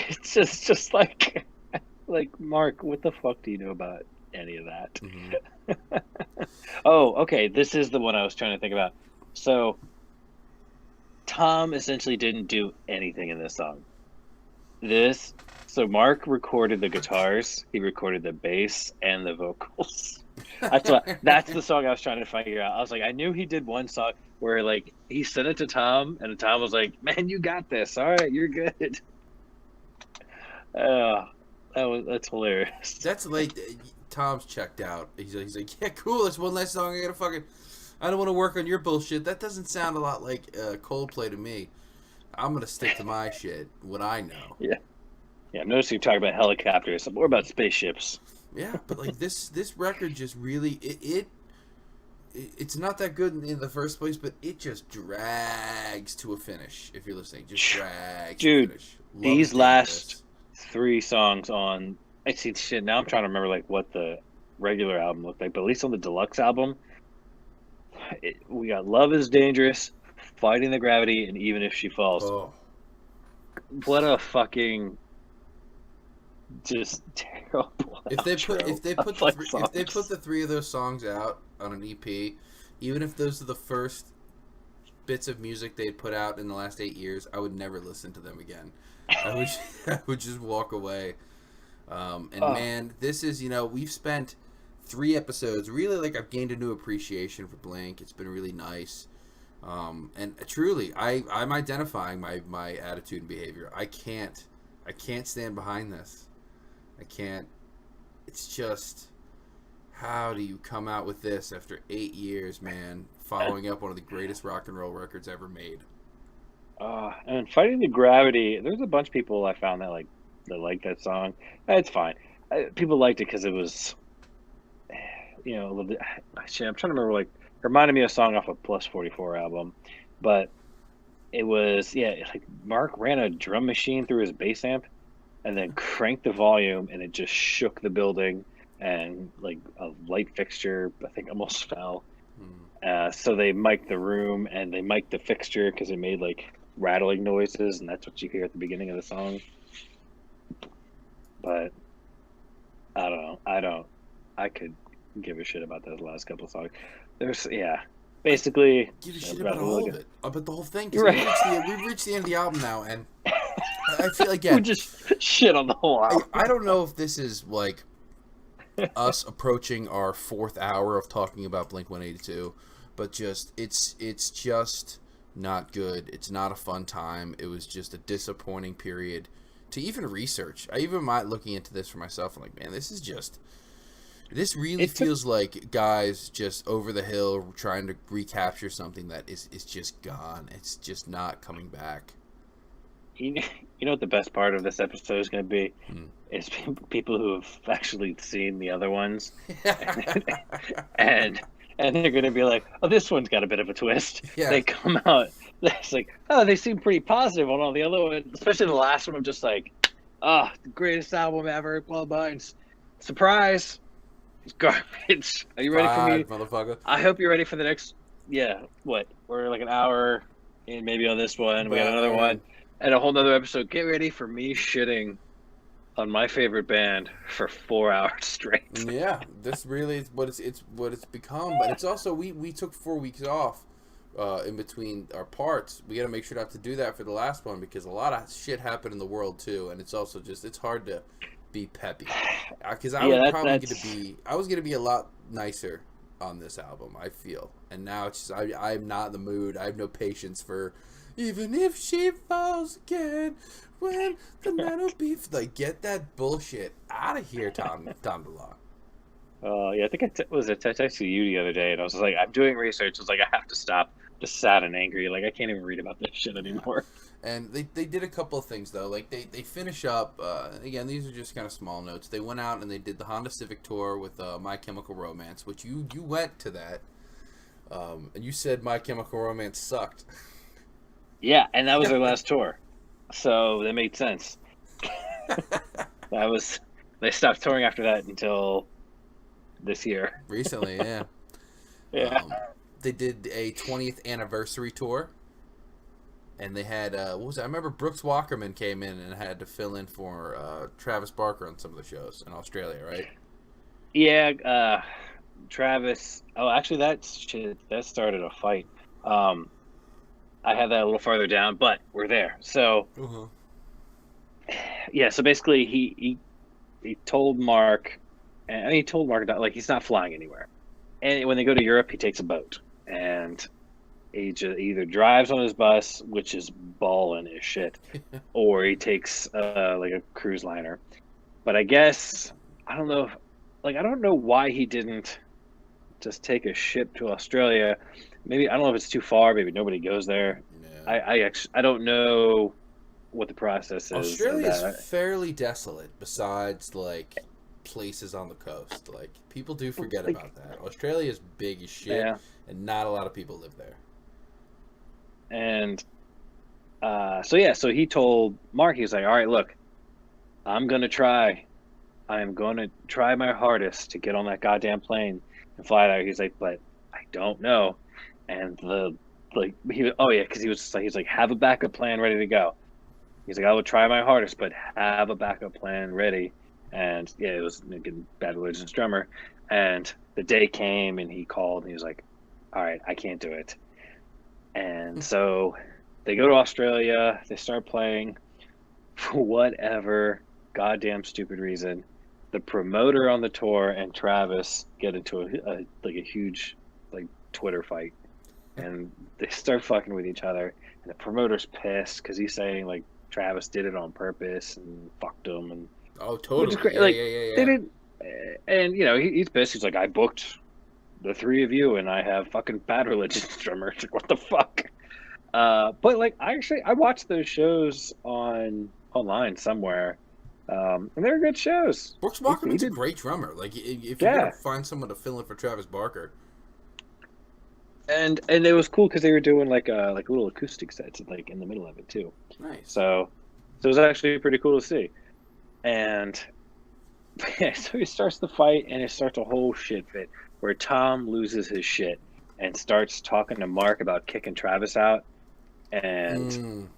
It's just like Mark, what the fuck do you know about any of that? Mm-hmm. Oh, okay. This is the one I was trying to think about. So, Tom essentially didn't do anything in this song. So Mark recorded the guitars, he recorded the bass and the vocals. That's the song I was trying to figure out. I was like, I knew he did one song where, like, he sent it to Tom, and Tom was like, "Man, you got this. All right, you're good." That's hilarious. That's like Tom's checked out. He's like, "Yeah, cool. That's one last song. I don't want to work on your bullshit. That doesn't sound a lot like Coldplay to me. I'm gonna stick to my shit, what I know." Yeah. Notice you talk about helicopters. More about spaceships. Yeah, but, like, this record just really it's not that good in the first place, but it just drags to a finish. If you're listening, just drags. Dude, to a finish. these last 3 songs on, I see shit. Now I'm trying to remember, like, what the regular album looked like, but at least on the deluxe album, we got "Love Is Dangerous," "Fighting the Gravity," and "Even If She Falls." Oh. What a fucking just terrible. If they put the 3 of those songs out on an EP, even if those are the first bits of music they'd put out in the last 8 years, I would never listen to them again. I would just walk away. Man, this is, we've spent 3 episodes. Really, like, I've gained a new appreciation for Blink. It's been really nice. And truly, I'm identifying my attitude and behavior. I can't stand behind this. I can't. It's just, how do you come out with this after 8 years, man? Following up one of the greatest rock and roll records ever made. And "Fighting the Gravity," there's a bunch of people I found that like that song. It's fine. People liked it because it was, a little bit. Shit, I'm trying to remember. Like, it reminded me of a song off of Plus 44 album, but it was like Mark ran a drum machine through his bass amp, and then cranked the volume, and it just shook the building, and, like, a light fixture, I think, almost fell. So they mic'd the room, and they mic'd the fixture because it made, like, rattling noises, and that's what you hear at the beginning of the song. But I don't know. I could give a shit about those last couple of songs. Basically, give a shit about all of it, about the whole thing. Right. We've reached the end of the album now, and I feel, again, we just shit on the whole album. I don't know if this is, like, us approaching our 4th hour of talking about Blink-182, but it's just not good. It's not a fun time. It was just a disappointing period to even research. I even might looking into this for myself. I'm like, man, this really feels like guys just over the hill trying to recapture something that is just gone. It's just not coming back. you, you know what the best part of this episode is going to be? Hmm. Is people who have actually seen the other ones, and and they're going to be like, "Oh, this one's got a bit of a twist." Yeah. They come out, it's like, "Oh, they seem pretty positive on all the other ones, especially the last one." I'm just like, "Oh, the greatest album ever!" Blah blah. And surprise, it's garbage. Are you ready for me? Five, motherfucker. I hope you're ready for the next. Yeah, what? We're like an hour in maybe on this one. We got another one and a whole nother episode. Get ready for me shitting on my favorite band for 4 hours straight. Yeah, this really is what it's become. But it's also we took 4 weeks off in between our parts. We got to make sure not to do that for the last one because a lot of shit happened in the world too, and it's also just it's hard to be peppy because I was gonna be a lot nicer on this album. I feel, and now it's just I'm not in the mood. I have no patience for even if she falls again. When the night will be like, get that bullshit out of here, Tom DeLonge. Yeah, I think I texted you the other day, and I was like, I'm doing research. I was like, I have to stop. Just sad and angry. Like, I can't even read about this shit anymore. And they did a couple of things though. Like they finish up. Again, these are just kind of small notes. They went out and they did the Honda Civic tour with My Chemical Romance, which you went to that, and you said My Chemical Romance sucked. Yeah, and that was their last tour. So that made sense. They stopped touring after that until this year. Recently, yeah. Yeah. They did a 20th anniversary tour, and they had what was it? I remember Brooks Walkerman came in and had to fill in for Travis Barker on some of the shows in Australia, right? Yeah, Travis. Oh, actually, that started a fight. I had that a little farther down, but we're there. So, yeah. So basically, he told Mark, and he told Mark like he's not flying anywhere. And when they go to Europe, he takes a boat, and he just either drives on his bus, which is ballin' as shit, or he takes like a cruise liner. But I guess I don't know, I don't know why he didn't just take a ship to Australia. Maybe I don't know if it's too far. Maybe nobody goes there. Yeah. I don't know what the process is. Australia is fairly desolate. Besides, like places on the coast, like people do forget about that. Australia is big as shit, and not a lot of people live there. And so he told Mark, he was like, "All right, look, I'm gonna try. I am gonna try my hardest to get on that goddamn plane and fly there." He's like, "But I don't know." And because he was like, have a backup plan ready to go. He's like, I will try my hardest, but have a backup plan ready. And yeah, it was getting Bad Religion's drummer. And the day came, and he called, and he was like, all right, I can't do it. And so they go to Australia. They start playing. For whatever goddamn stupid reason, the promoter on the tour and Travis get into a huge Twitter fight. And they start fucking with each other, and the promoter's pissed because he's saying like Travis did it on purpose and fucked him. And oh, totally, yeah. They didn't, and he's pissed. He's like, I booked the three of you, and I have fucking Bad Religion's drummer. It's like, what the fuck? But like, I watched those shows online somewhere, and they're good shows. Brooks Walkerman's a great drummer. Like, if you're gonna find someone to fill in for Travis Barker. And it was cool because they were doing like little acoustic sets like in the middle of it too. Nice. So it was actually pretty cool to see. And yeah, so he starts the fight, and it starts a whole shit fit where Tom loses his shit and starts talking to Mark about kicking Travis out, and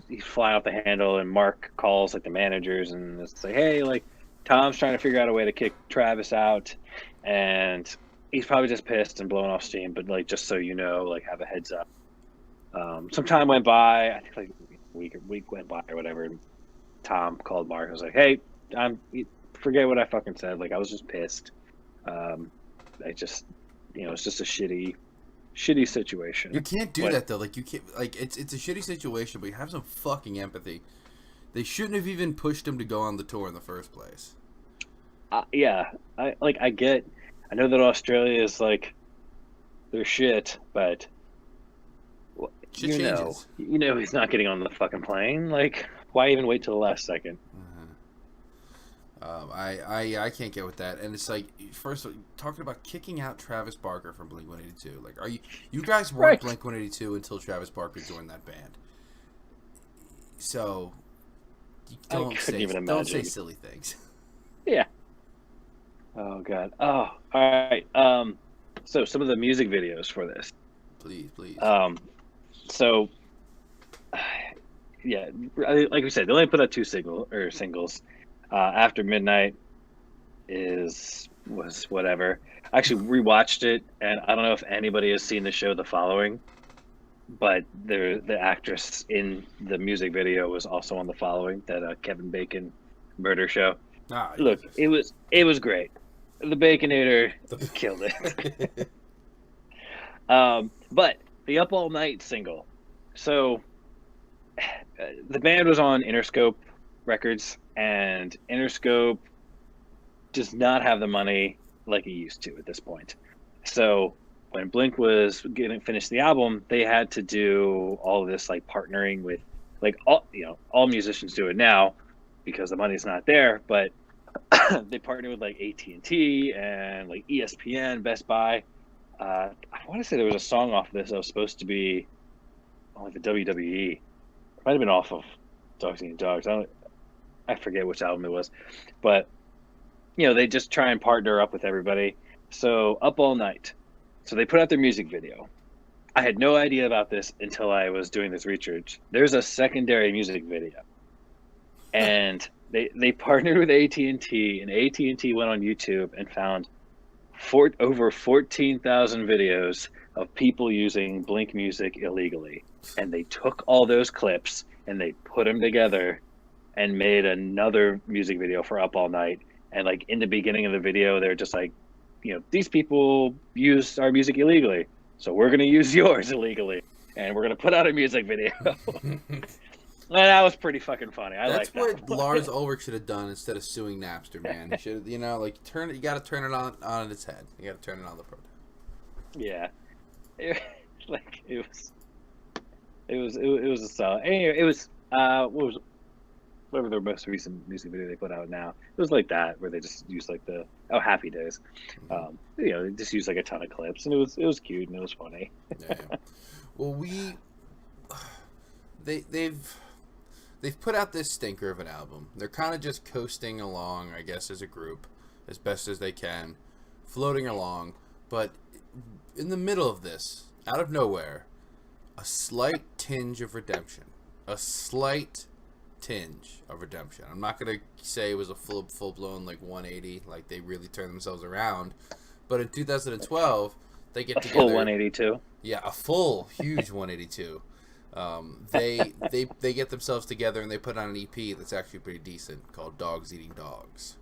he's flying off the handle, and Mark calls like the managers and it's like, hey, like Tom's trying to figure out a way to kick Travis out, and he's probably just pissed and blowing off steam, but like just so you know, like have a heads up. Some time went by, I think like a week went by or whatever. And Tom called Mark and was like, "Hey, forget what I fucking said. Like I was just pissed. I just, it's just a shitty situation." You can't do that though. Like you can't. Like it's a shitty situation, but you have some fucking empathy. They shouldn't have even pushed him to go on the tour in the first place. Yeah, I know that Australia is like their shit, but Shit changes. He's not getting on the fucking plane. Like, why even wait till the last second? I can't get with that, and it's like, first of all, talking about kicking out Travis Barker from Blink-182. Like, you guys weren't Right. Blink-182 until Travis Barker joined that band, so you I couldn't even don't say imagine. silly things. Yeah. Oh god. Oh, all right. So some of the music videos for this. Please. So, yeah, like we said, they only put out two singles. After Midnight was whatever. I actually rewatched it, and I don't know if anybody has seen the show The Following, but the actress in the music video was also on The Following, that Kevin Bacon murder show. Look, it was great. The Baconator killed it. But the Up All Night single. So the band was on Interscope Records, and Interscope does not have the money like it used to at this point. So when Blink was finished the album, they had to do all of this, like partnering with, like, all musicians do it now because the money's not there, but they partnered with like AT&T and like ESPN, Best Buy. I want to say there was a song off of this that was supposed to be on like the WWE. It might have been off of Dogs Eating Dogs. I forget which album it was, but they just try and partner up with everybody. So Up All Night. So they put out their music video. I had no idea about this until I was doing this research. There's a secondary music video, and they partnered with AT&T, and AT&T went on YouTube and found over 14,000 videos of people using Blink music illegally, and they took all those clips and they put them together and made another music video for Up All Night. And like in the beginning of the video, they're just like, these people use our music illegally, so we're gonna use yours illegally, and we're gonna put out a music video. And that was pretty fucking funny. That's what Lars Ulrich should have done instead of suing Napster, man. He should have, you got to turn it on its head. You got to turn it on the pro. Yeah, it was a solid. Anyway, it was whatever their most recent music video they put out now. It was like that, where they just used like Happy Days. They just used like a ton of clips, and it was cute and it was funny. Yeah. Well, they've put out this stinker of an album. They're kind of just coasting along, I guess, as a group, as best as they can, floating along. But in the middle of this, out of nowhere, a slight tinge of redemption. A slight tinge of redemption. I'm not going to say it was a full-blown, like, 180, like they really turned themselves around. But in 2012, they get together. Full 182. Yeah, a full, huge 182. They get themselves together and they put on an EP that's actually pretty decent called Dogs Eating Dogs.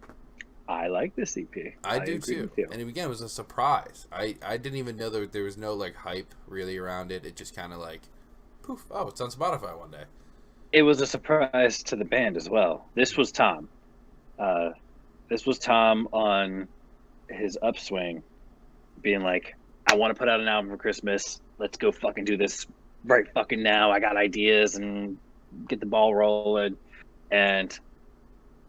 I like this EP. I do too. And again, it was a surprise. I didn't even know there was no like hype really around it. It just kind of like, poof, oh, it's on Spotify one day. It was a surprise to the band as well. This was Tom. This was Tom on his upswing, being like, I want to put out an album for Christmas. Let's go fucking do this right fucking now. I got ideas and get the ball rolling. And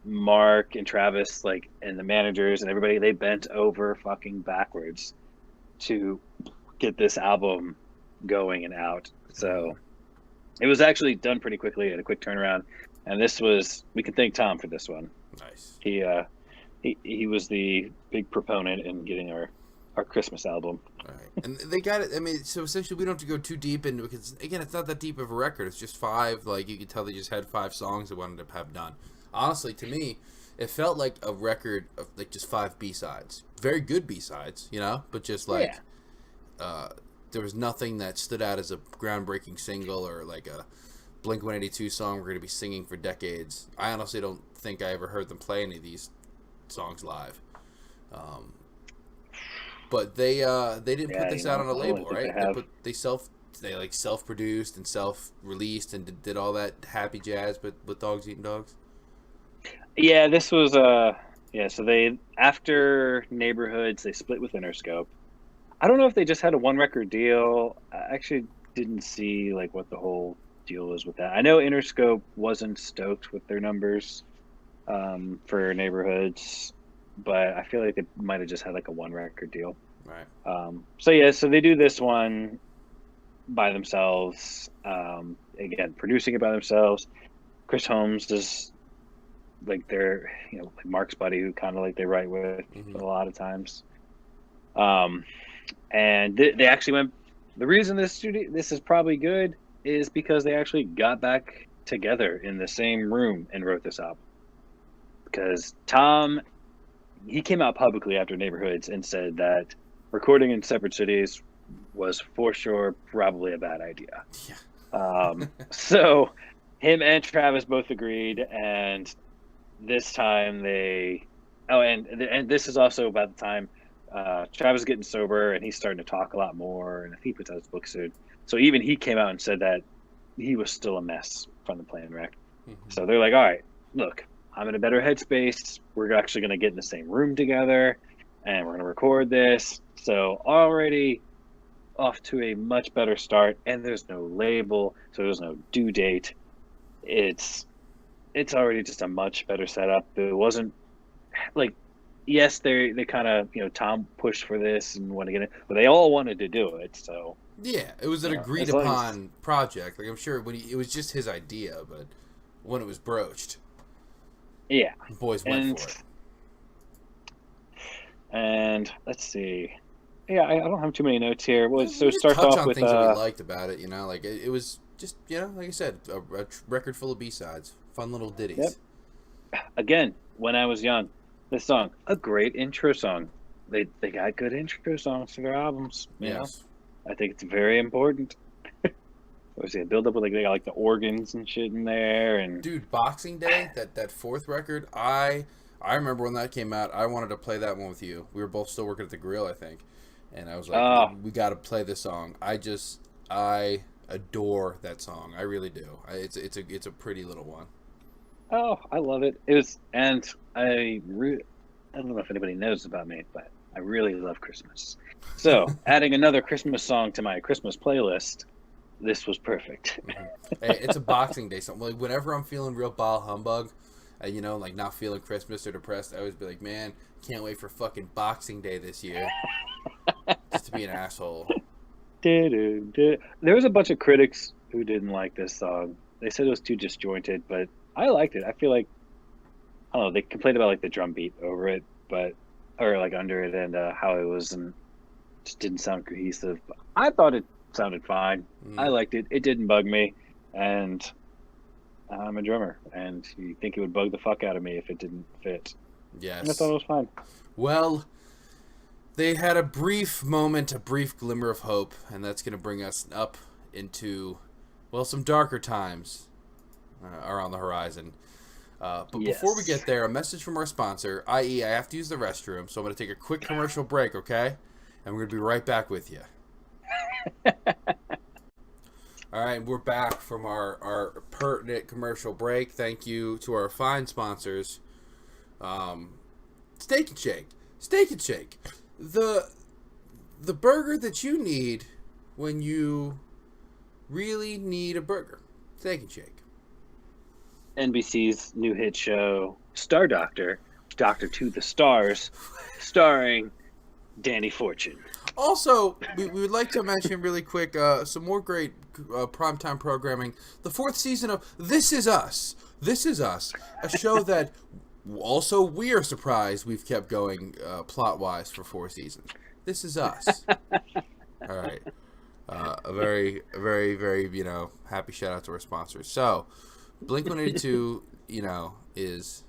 Mark and Travis, like, and the managers and everybody, they bent over fucking backwards to get this album going and out. So it was actually done pretty quickly, at a quick turnaround. And we can thank Tom for this one. Nice. He was the big proponent in getting our Christmas album. All right. And they got it. I mean, so essentially we don't have to go too deep into it, because again, it's not that deep of a record. It's just 5. Like, you can tell they just had 5 songs they wanted to have done. Honestly, to me, it felt like a record of like just 5 B-sides. Very good B-sides, but just like there was nothing that stood out as a groundbreaking single or like a Blink-182 song we're going to be singing for decades. I honestly don't think I ever heard them play any of these songs live. But they didn't put this out on a label, right? They self-produced and self-released and did all that happy jazz, but with Dogs Eating Dogs. Yeah, this was so they, after Neighborhoods, they split with Interscope. I don't know if they just had a 1-record deal. Actually, didn't see like what the whole deal was with that. I know Interscope wasn't stoked with their numbers for Neighborhoods, but I feel like it might have just had like a one record deal. Right. So yeah, so they do this one by themselves. Again, producing it by themselves. Chris Holmes is like their, like Mark's buddy, who kind of like they write with a lot of times. And they actually went. The reason this is probably good is because they actually got back together in the same room and wrote this album. Because Tom, he came out publicly after Neighborhoods and said that recording in separate cities was for sure probably a bad idea. Yeah. So him and Travis both agreed, and this time and this is also about the time Travis is getting sober and he's starting to talk a lot more, and I think he puts out his book soon. So even he came out and said that he was still a mess from the plane wreck. So they're like, all right, look, I'm in a better headspace. We're actually going to get in the same room together and we're going to record this. So already off to a much better start, and there's no label, so there's no due date. It's already just a much better setup. It wasn't like, yes, they kind of, Tom pushed for this and wanted to get it, but they all wanted to do it. So yeah, it was an agreed upon project. Like, I'm sure it was just his idea, but when it was broached, yeah, the boys went for it. And let's see. Yeah, I don't have too many notes here. So just start touch off on with things that we liked about it. Like it was just, like I said, a record full of B-sides, fun little ditties. Yep. Again, when I was young, this song, a great intro song. They got good intro songs to their albums. You know? I think it's very important. Obviously, a build up with they got like the organs and shit in there, and dude, Boxing Day, that fourth record, I remember when that came out. I wanted to play that one with you. We were both still working at the grill, I think, and I was like, we got to play this song. I adore that song. I really do. It's a pretty little one. Oh, I love it. It was, and I don't know if anybody knows about me, but I really love Christmas. So adding another Christmas song to my Christmas playlist, this was perfect. Hey, it's a Boxing Day song. Like, whenever I'm feeling real bah humbug, like not feeling Christmas or depressed, I always be like, man, can't wait for fucking Boxing Day this year. Just to be an asshole. There was a bunch of critics who didn't like this song. They said it was too disjointed, but I liked it. I feel like, I don't know, they complained about like the drum beat over it, or like under it, and how it just didn't sound cohesive. I thought it sounded fine. I liked it. It didn't bug me, and I'm a drummer, and you think it would bug the fuck out of me if it didn't fit. Yes. And I thought it was fine. Well, they had a brief moment, a brief glimmer of hope, and that's going to bring us up into, some darker times are on the horizon. But before we get there, a message from our sponsor, i.e. I have to use the restroom, so I'm going to take a quick commercial break, okay? And we're going to be right back with you. All right, we're back from our pertinent commercial break. Thank you to our fine sponsors. Steak and Shake. Steak and Shake. The burger that you need when you really need a burger. Steak and Shake. NBC's new hit show, Star Doctor, Doctor to the Stars, starring Danny Fortune. Also, we would like to mention really quick some more great primetime programming. The fourth season of This Is Us. This Is Us, a show that also we are surprised we've kept going plot-wise for 4 seasons. This Is Us. All right. A very, very, very, happy shout-out to our sponsors. So, Blink-182, is,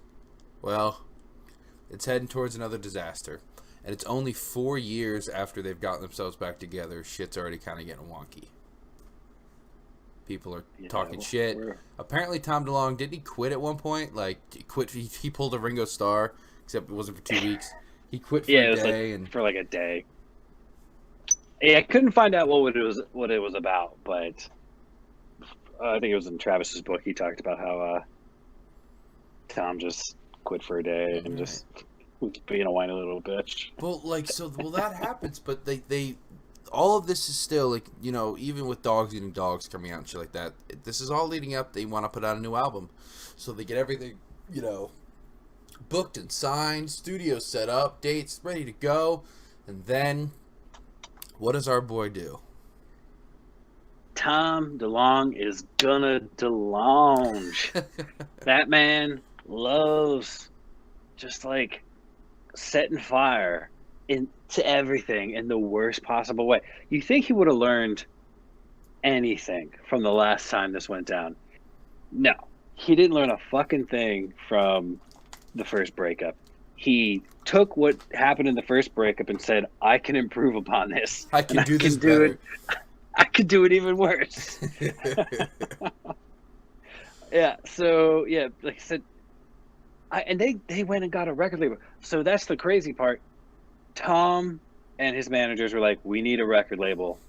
it's heading towards another disaster. And it's only 4 years after they've gotten themselves back together. Shit's already kind of getting wonky. People are talking shit. Apparently, Tom DeLonge, didn't he quit at one point? Like, he pulled a Ringo Starr, except it wasn't for 2 weeks. He quit for a day. For like a day. Yeah, I couldn't find out what it was about, but I think it was in Travis's book. He talked about how Tom just quit for a day and just being a whiny little bitch. Well, that happens, but they all of this is still like, you know, even with Dogs Eating Dogs coming out and shit like that, this is all leading up. They want to put out a new album, so they get everything, you know, booked and signed, studio set up, dates ready to go, and then what does our boy do? Tom DeLonge is gonna DeLonge. That man loves just like setting fire into everything in the worst possible way. You think he would have learned anything from the last time this went down? No, he didn't learn a fucking thing from the first breakup. He took what happened in the first breakup and said, "I can improve upon this. I can do this do better. I could do it even worse." Yeah. So yeah, like I said, and they went and got a record label. So that's the crazy part. Tom and his managers were like, "We need a record label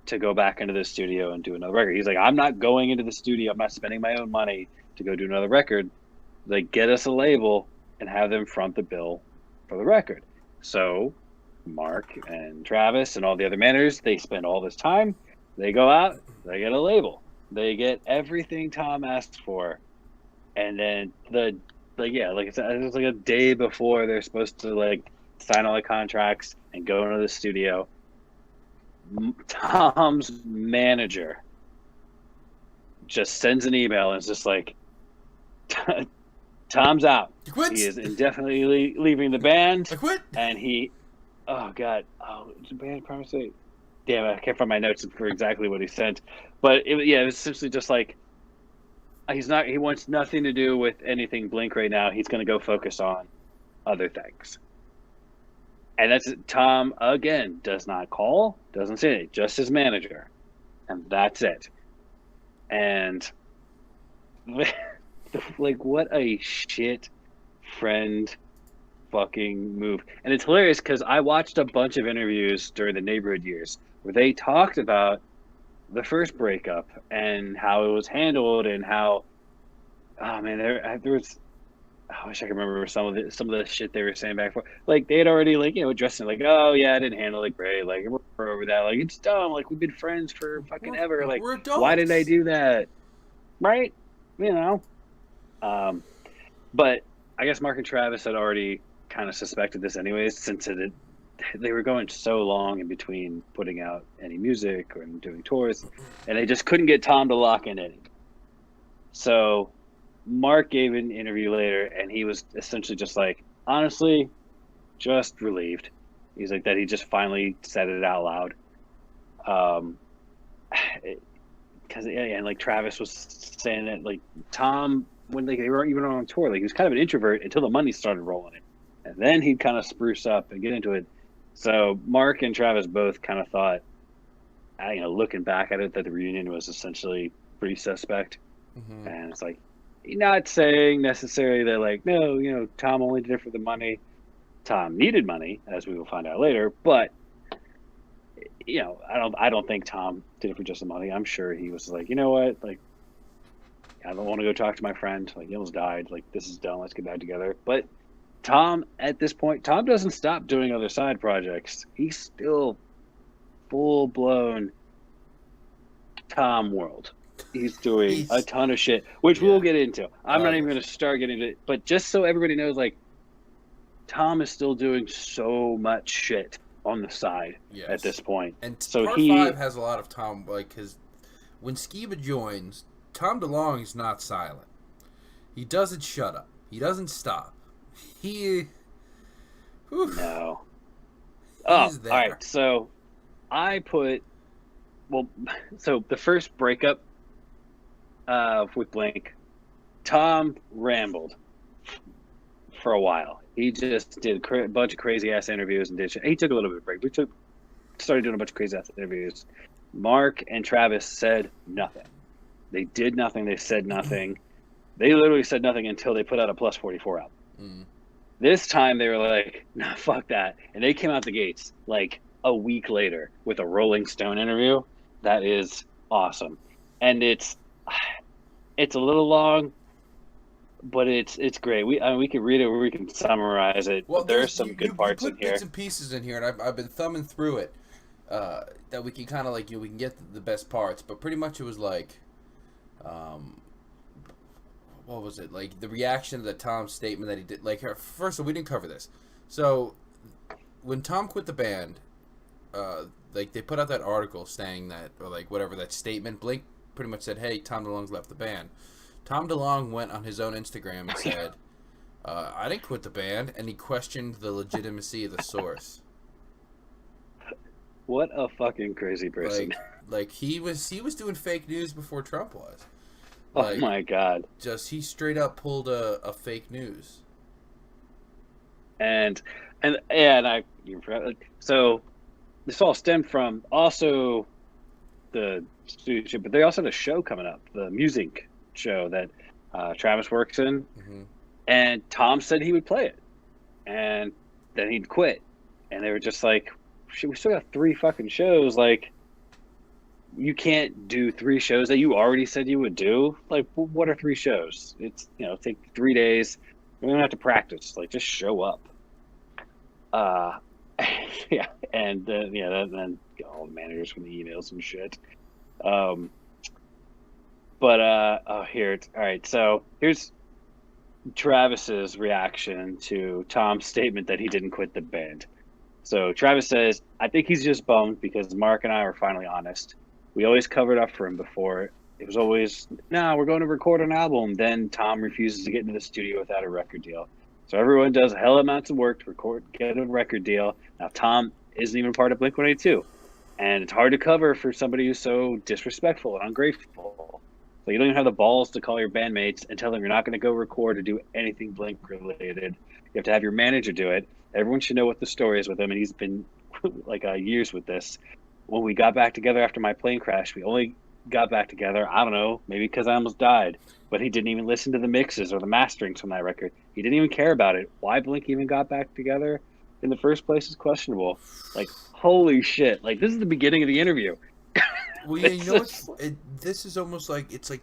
to go back into the studio and do another record." He's like, "I'm not going into the studio. I'm not spending my own money to go do another record. Like, get us a label and have them front the bill for the record." So Mark and Travis and all the other managers, they spend all this time. They go out, they get a label. They get everything Tom asked for. And then like I said, it was like a day before they're supposed to like sign all the contracts and go into the studio. Tom's manager just sends an email and is just like, "Tom's out. He is indefinitely leaving the band." I quit. And oh god, it's a band promise. Damn, I can't find my notes for exactly what he sent, but it was essentially just like he wants nothing to do with anything Blink right now. He's going to go focus on other things. And that's Tom, again, does not call, doesn't say it, just his manager. And that's it. And like, what a shit friend fucking move. And it's hilarious because I watched a bunch of interviews during the Neighborhood years where they talked about the first breakup and how it was handled and how, oh man, there was, I wish I could remember some of the shit they were saying back and forth. Like they had already like, you know, addressed it like, "Oh yeah, I didn't handle it great. Like we're over that. Like it's dumb. Like we've been friends for fucking ever. Like why did I do that?" Right? You know. But I guess Mark and Travis had already kind of suspected this anyways, since they were going so long in between putting out any music or doing tours, and they just couldn't get Tom to lock in anything. So Mark gave an interview later, and he was essentially just like, honestly, just relieved. He's like that he just finally said it out loud. Because and like Travis was saying that like Tom, when they were even on tour, like he was kind of an introvert until the money started rolling in, and then he'd kind of spruce up and get into it. So Mark and Travis both kind of thought, you know, looking back at it, that the reunion was essentially pretty suspect. Mm-hmm. And it's like, not saying necessarily that like, no, you know, Tom only did it for the money. Tom needed money, as we will find out later, but you know, I don't think Tom did it for just the money. I'm sure he was like, you know what, like, I don't want to go talk to my friend. Like, he almost died. Like, this is done. Let's get back together. But Tom, at this point, Tom doesn't stop doing other side projects. He's still full-blown Tom world. He's doing a ton of shit, which we'll get into. I'm not even going to start getting into it. But just so everybody knows, like, Tom is still doing so much shit on the side at this point. And so Part 5 has a lot of Tom, like, his... When Skiba joins, Tom DeLonge is not silent. He doesn't shut up. He doesn't stop. He... Whew, no. Oh, all right. So I put... Well, so the first breakup with Blink, Tom rambled for a while. He just did a bunch of crazy-ass interviews and did shit. He took a little bit of a break. Started doing a bunch of crazy-ass interviews. Mark and Travis said nothing. They did nothing. They said nothing. They literally said nothing until they put out a Plus 44 album. Mm. This time they were like, nah, fuck that. And they came out the gates like a week later with a Rolling Stone interview. That is awesome. And it's a little long, but it's great. We can read it or we can summarize it. Well, there's some good parts in here. Bits and pieces in here, and I've been thumbing through it. that we can kind of like we can get the best parts, but pretty much it was like, what was it like the reaction to the Tom statement that he did? Like, first of all, we didn't cover this. So when Tom quit the band, like they put out that article saying that, or like whatever that statement, Blink pretty much said, "Hey, Tom DeLonge's left the band." Tom DeLonge went on his own Instagram and said, "I didn't quit the band," and he questioned the legitimacy of the source. What a fucking crazy person! Like he was doing fake news before Trump was. Oh my god! Just he straight up pulled a fake news. And so this all stemmed from also the studio, but they also had a show coming up, the music show that Travis works in, and Tom said he would play it, and then he'd quit, and they were just like, "Shit, we still got 3 fucking shows. Like, you can't do 3 shows that you already said you would do. Like, what are 3 shows? It's take 3 days. We don't have to practice. Like, just show up." Yeah, and then all the managers from the emails and shit. All right. So here's Travis's reaction to Tom's statement that he didn't quit the band. So Travis says, "I think he's just bummed because Mark and I were finally honest. We always covered up for him before. It was always, no, we're going to record an album. Then Tom refuses to get into the studio without a record deal. So everyone does a hell amounts of work to get a record deal. Now Tom isn't even part of Blink-182. And it's hard to cover for somebody who's so disrespectful and ungrateful. So you don't even have the balls to call your bandmates and tell them you're not going to go record or do anything Blink related. You have to have your manager do it. Everyone should know what the story is with him, and he's been like years with this. When we got back together after my plane crash, we only got back together, I don't know, maybe because I almost died. But he didn't even listen to the mixes or the masterings from that record. He didn't even care about it. Why Blink even got back together in the first place is questionable. Like, holy shit. Like, this is the beginning of the interview. Well, yeah, you know what? This is almost like, it's like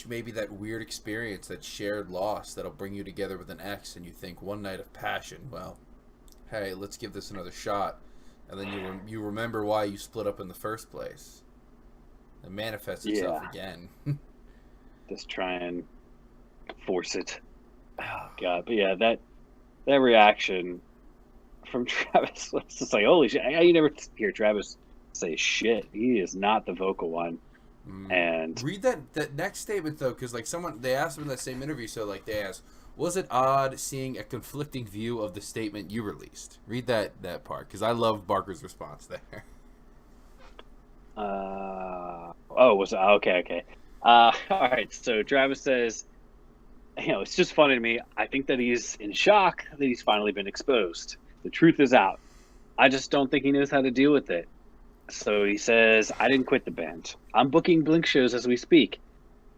maybe that weird experience, that shared loss that'll bring you together with an ex, and you think one night of passion, well, hey, let's give this another shot. And then you remember why you split up in the first place. It manifests itself again. Just try and force it. Oh god, but yeah, that reaction from Travis was just like, holy shit! You never hear Travis say shit. He is not the vocal one. And read that next statement though, because like they asked him in that same interview. So like they asked, was it odd seeing a conflicting view of the statement you released? Read that part, because I love Barker's response there. Okay. All right. So Travis says, it's just funny to me. I think that he's in shock that he's finally been exposed. The truth is out. I just don't think he knows how to deal with it. So he says, I didn't quit the band. I'm booking Blink shows as we speak.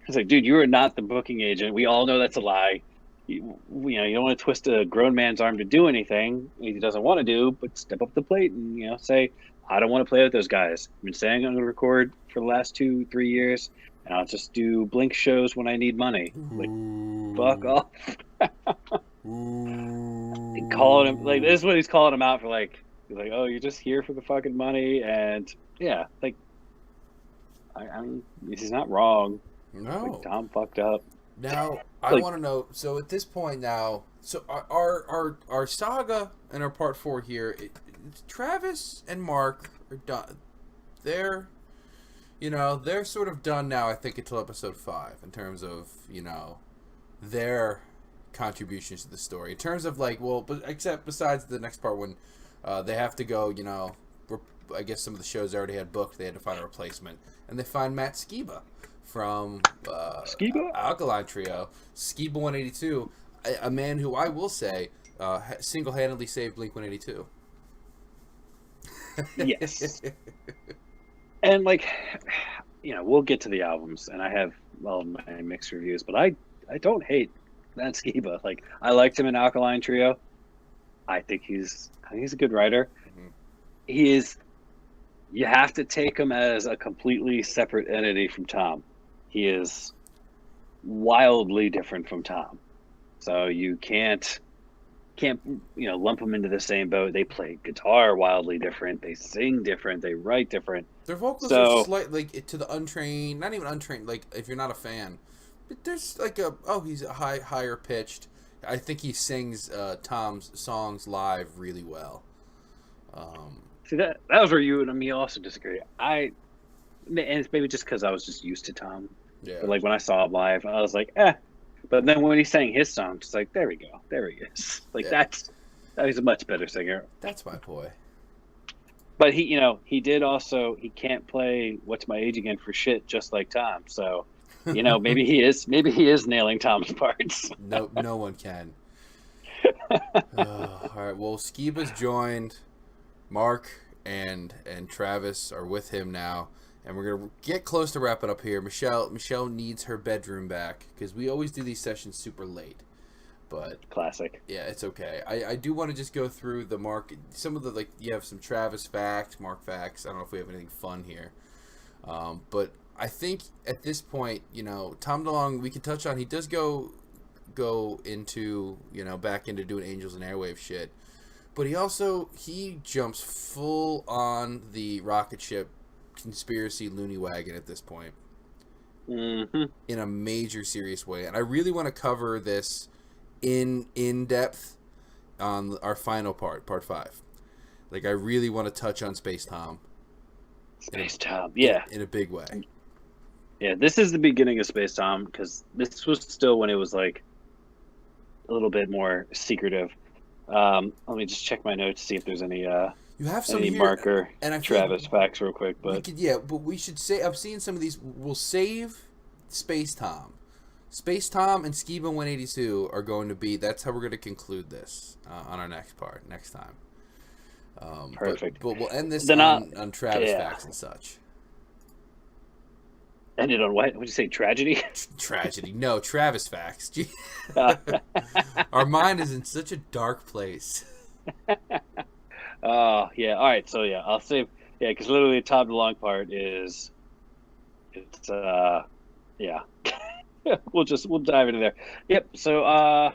It's like, dude, you are not the booking agent. We all know that's a lie. You don't want to twist a grown man's arm to do anything he doesn't want to do, but step up to the plate and, say, I don't want to play with those guys. I've been saying I'm going to record for the last 2-3 years, and I'll just do Blink shows when I need money. Like, fuck off. And calling him, like, this is what he's calling him out for, like, he's like, oh, you're just here for the fucking money, and, yeah, like, I mean, he's not wrong. No. Like, Tom fucked up. Now, I want to know, so at this point now, so our saga and our part 4 here, Travis and Mark are done. They're sort of done now, I think, until episode 5, in terms of, their contributions to the story. In terms of, like, well, but except besides the next part when they have to go, I guess some of the shows already had booked, they had to find a replacement. And they find Matt Skiba from Alkaline Trio, Skiba 182, a man who I will say single-handedly saved Blink-182. Yes. And like, we'll get to the albums, and I have all my mixed reviews, but I don't hate Matt Skiba. Like, I liked him in Alkaline Trio. I think he's a good writer. Mm-hmm. He is. You have to take him as a completely separate entity from Tom. He is wildly different from Tom. So you can't can't lump them into the same boat. They play guitar wildly different. They sing different. They write different. Their vocals are So slightly like to the untrained, not even untrained. Like if you're not a fan, but there's like he's a higher pitched. I think he sings Tom's songs live really well. see that was where you and me also disagree. And it's maybe just because I was just used to Tom. Yeah. But like when I saw him live, I was like, eh. But then when he sang his songs, it's like, there we go, there he is. Like he's a much better singer. That's my boy. But he did also, he can't play "What's My Age Again" for shit, just like Tom. So, maybe he is nailing Tom's parts. No one can. All right. Well, Skiba's joined. Mark and Travis are with him now, and we're gonna get close to wrapping up here. Michelle needs her bedroom back because we always do these sessions super late. But classic. Yeah, it's okay. I do want to just go through the Mark, some of the you have some Travis facts, Mark facts. I don't know if we have anything fun here, but I think at this point, Tom DeLonge, we can touch on. He does go into back into doing Angels and Airwave shit, but he jumps full on the rocket ship conspiracy loony wagon at this point, in a major serious way, and I really want to cover this in depth on our final part 5. Like I really want to touch on Space Tom. Yeah, in a big way. Yeah, this is the beginning of Space Tom because this was still when it was like a little bit more secretive. Let me just check my notes, see if there's any you have some any here, Marker and Travis facts real quick. But but we should say I've seen some of these. We'll save Space Tom. Space Tom and Skiba 182 are going to be. That's how we're going to conclude this on our next time. Perfect. But we'll end this on Travis facts and such. Ended on what? Would you say tragedy? Tragedy. No, Travis facts. Our mind is in such a dark place. Oh yeah. All right. So yeah, I'll save. Yeah, because literally the top DeLonge part is, it's yeah. we'll dive into there. Yep. So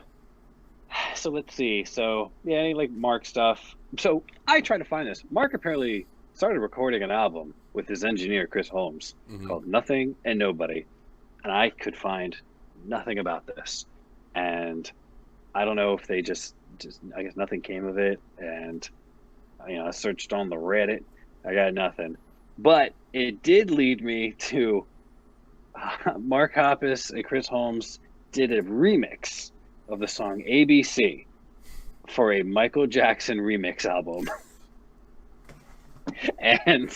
let's see. So yeah, any like Mark stuff. So I tried to find this. Mark apparently started recording an album with his engineer Chris Holmes called Nothing and Nobody, and I could find nothing about this. And I don't know if they just I guess nothing came of it. And I searched on the Reddit, I got nothing. But it did lead me to Mark Hoppus and Chris Holmes did a remix of the song ABC for a Michael Jackson remix album. And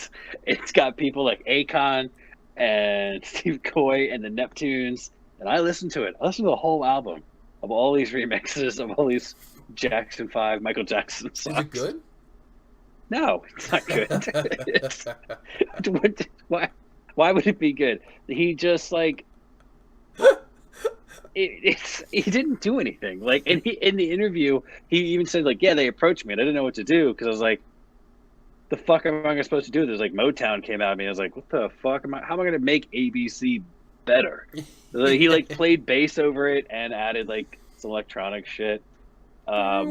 it's got people like Akon and Steve Coy and the Neptunes. And I listened to it. I listened to the whole album of all these remixes of all these Jackson 5 Michael Jackson songs. Is it good? No, it's not good. Why would it be good? He just like he didn't do anything. Like, and in the interview, he even said like, yeah, they approached me and I didn't know what to do because I was like, the fuck am I supposed to do? There's like Motown came at me. I was like, what the fuck how am I gonna make ABC better? He like played bass over it and added like some electronic shit. Yeah,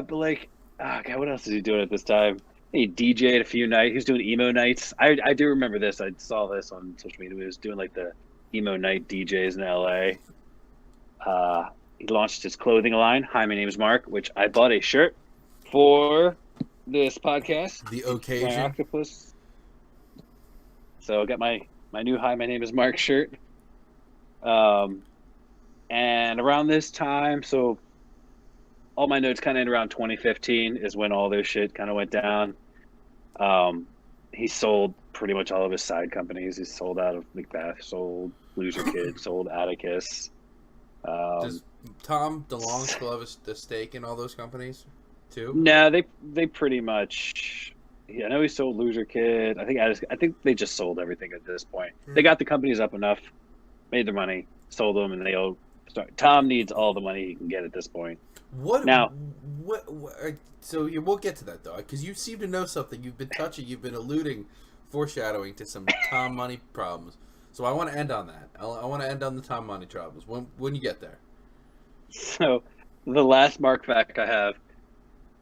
but like, oh god, what else is he doing at this time? He DJ'd a few nights. He was doing emo nights. I do remember this. I saw this on social media. He was doing like the emo night DJs in LA. He launched his clothing line. Hi, my name is Mark, which I bought a shirt for this podcast. The occasion. My octopus. So I got my new Hi, my name is Mark shirt. And around this time, so all my notes kind of end around 2015 is when all this shit kind of went down. He sold pretty much all of his side companies. He sold out of Macbeth, sold Loser Kid, sold Atticus. Does Tom DeLonge still have a stake in all those companies too? No, they pretty much. Yeah, I know he sold Loser Kid. I think they just sold everything at this point. They got the companies up enough, made their money, sold them, and they'll start. Tom needs all the money he can get at this point. What? So we'll get to that though, because you seem to know something. You've been alluding, foreshadowing to some Tom money problems. So I want to end on that. I want to end on the Tom money troubles when you get there. So the last Mark fact I have,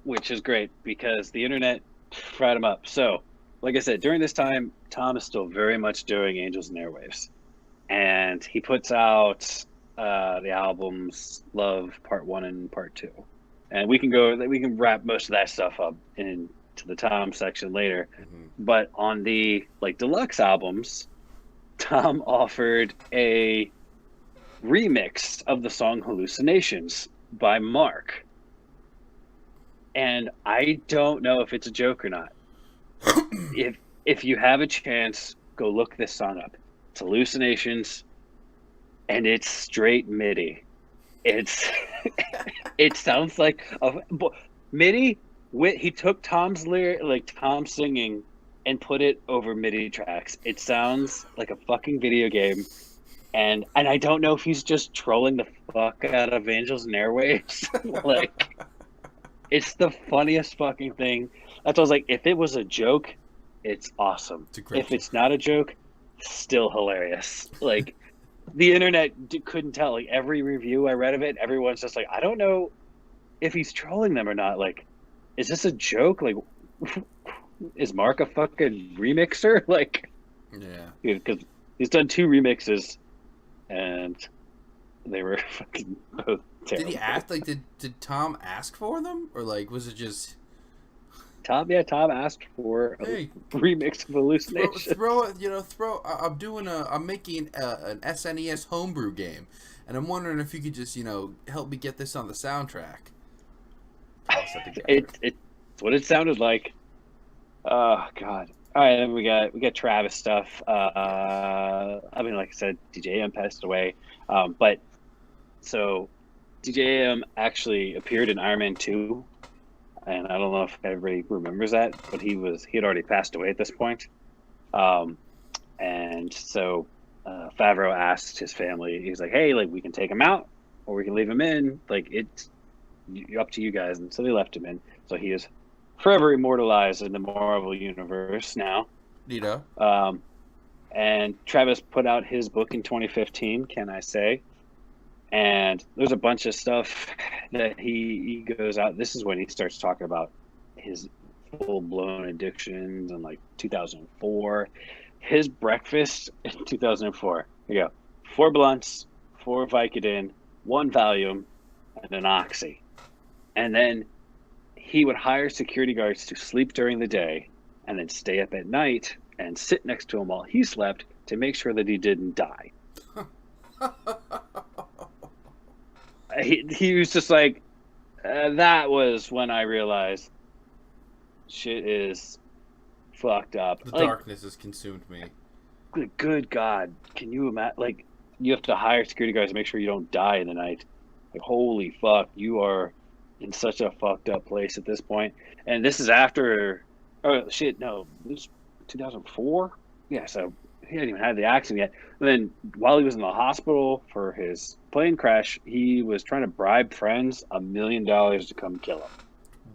which is great because the internet fried him up. So, like I said, during this time, Tom is still very much doing Angels and Airwaves, and he puts out the albums Love Part One and Part Two, and we can wrap most of that stuff up into the Tom section later. Hmm. But on the like deluxe albums, Tom offered a remix of the song Hallucinations by Mark. And I don't know if it's a joke or not. If if you have a chance, go look this song up. It's Hallucinations and it's straight MIDI. It's it sounds like a MIDI. He took Tom's lyric, like Tom singing, and put it over MIDI tracks. It sounds like a fucking video game, and I don't know if he's just trolling the fuck out of Angels and Airwaves. Like, it's the funniest fucking thing. That's why I was like, if it was a joke, it's awesome. It's a great If it's not a joke, still hilarious. Like, the internet couldn't tell. Like, every review I read of it, everyone's just like, I don't know if he's trolling them or not. Like, is this a joke? Like, is Mark a fucking remixer? Like, Yeah. because he's done 2 remixes, and they were fucking both Did terrible. he ask? Like, did Tom ask for them, or like was it just Tom asked for a hey, remix of Hallucination. I'm making an SNES homebrew game, and I'm wondering if you could just help me get this on the soundtrack. Toss it together. It's what it sounded like. Oh God! All right, then we got Travis stuff. I mean, like I said, DJ M passed away, but so DJ M actually appeared in Iron Man 2, and I don't know if everybody remembers that, but he had already passed away at this point. Um, and so Favreau asked his family, he's like, "Hey, like we can take him out, or we can leave him in. Like it's up to you guys." And so they left him in. So he is forever immortalized in the Marvel universe now. Nito. And Travis put out his book in 2015. Can I say? And there's a bunch of stuff that he goes out. This is when he starts talking about his full blown addictions in like 2004. His breakfast in 2004. Here you go: 4 blunts, 4 Vicodin, 1 Valium, and an Oxy. And then he would hire security guards to sleep during the day and then stay up at night and sit next to him while he slept to make sure that he didn't die. He was just like, that was when I realized shit is fucked up. The Like, darkness has consumed me. good God, can you imagine? Like, you have to hire security guards to make sure you don't die in the night. Like, holy fuck, you are in such a fucked up place at this point. And this is after, oh shit, no, this is 2004. Yeah, so he hadn't even had the accident yet. And then while he was in the hospital for his plane crash, he was trying to bribe friends $1 million to come kill him.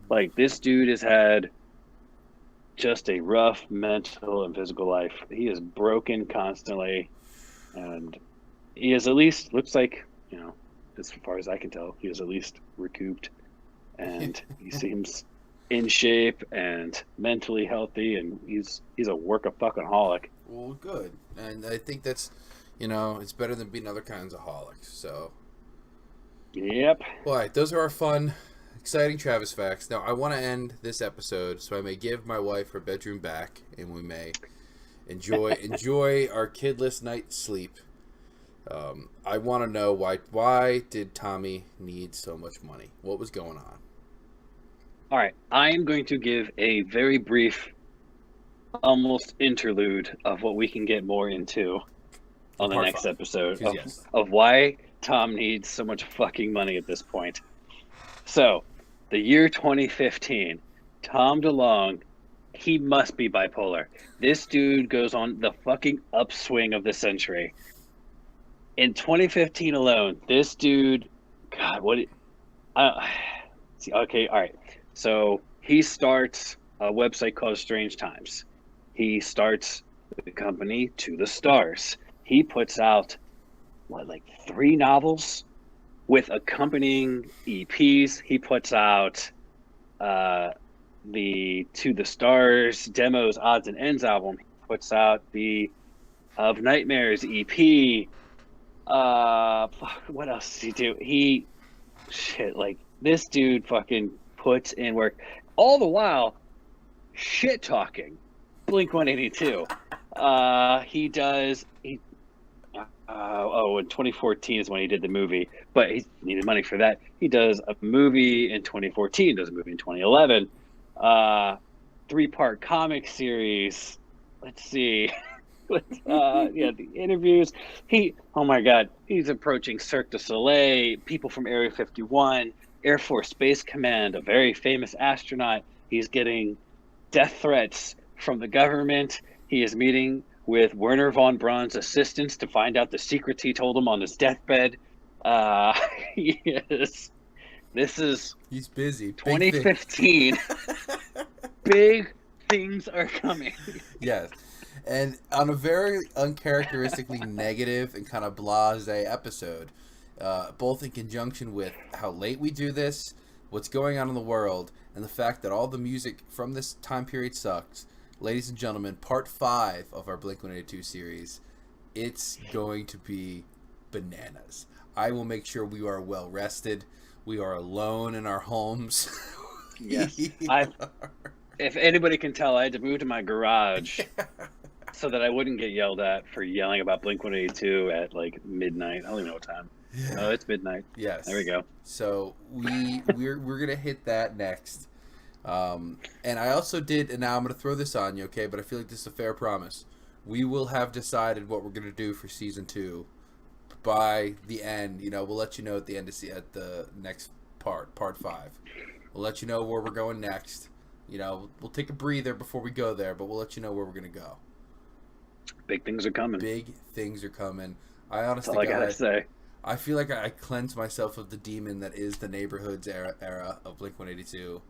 Like, this dude has had just a rough mental and physical life. He is broken constantly, and he is, at least looks like, as far as I can tell, he is at least recouped, and he seems in shape and mentally healthy, and he's a workaholic. Well, good, and I think that's it's better than being other kinds of holics. So, Yep. all right, those are our fun, exciting Travis facts. Now, I want to end this episode so I may give my wife her bedroom back, and we may enjoy our kidless night's sleep. I want to know why did Tommy need so much money? What was going on? All right, I am going to give a very brief, almost interlude of what we can get more into on the Part next 5. episode Yes. of why Tom needs so much fucking money at this point. So, the year 2015, Tom DeLonge, he must be bipolar. This dude goes on the fucking upswing of the century. In 2015 alone, this dude, God, okay, all right. So he starts a website called Strange Times. He starts the company To the Stars. He puts out, like 3 novels with accompanying EPs. He puts out the To the Stars demos, odds and ends album. He puts out the Of Nightmares EP. What else does he do? This dude fucking puts in work, all the while shit talking Blink 182. In 2014 is when he did the movie, but he needed money for that. He does a movie in 2014, does a movie in 2011, 3-part comic series. Let's see. The interviews. Oh my God, he's approaching Cirque du Soleil, people from Area 51, Air Force Space Command, a very famous astronaut. He's getting death threats from the government. He is meeting with Werner von Braun's assistants to find out the secrets he told him on his deathbed. He's busy. 2015. Big things are coming. Yes. And on a very uncharacteristically negative and kind of blasé episode, both in conjunction with how late we do this, what's going on in the world, and the fact that all the music from this time period sucks, ladies and gentlemen, part 5 of our Blink-182 series, it's going to be bananas. I will make sure we are well rested. We are alone in our homes. Yes. If anybody can tell, I had to move to my garage so that I wouldn't get yelled at for yelling about Blink-182 at like midnight. I don't even know what time. Yeah. Oh, it's midnight. Yes. There we go. So we're gonna hit that next. And I also did, and now I'm gonna throw this on you, okay? But I feel like this is a fair promise. We will have decided what we're gonna do for season 2 by the end. We'll let you know at the end at the next part 5. We'll let you know where we're going next. We'll take a breather before we go there, but we'll let you know where we're gonna go. Big things are coming. Big things are coming. I honestly, that's all I gotta say. I feel like I cleansed myself of the demon that is the Neighborhoods era of Blink-182.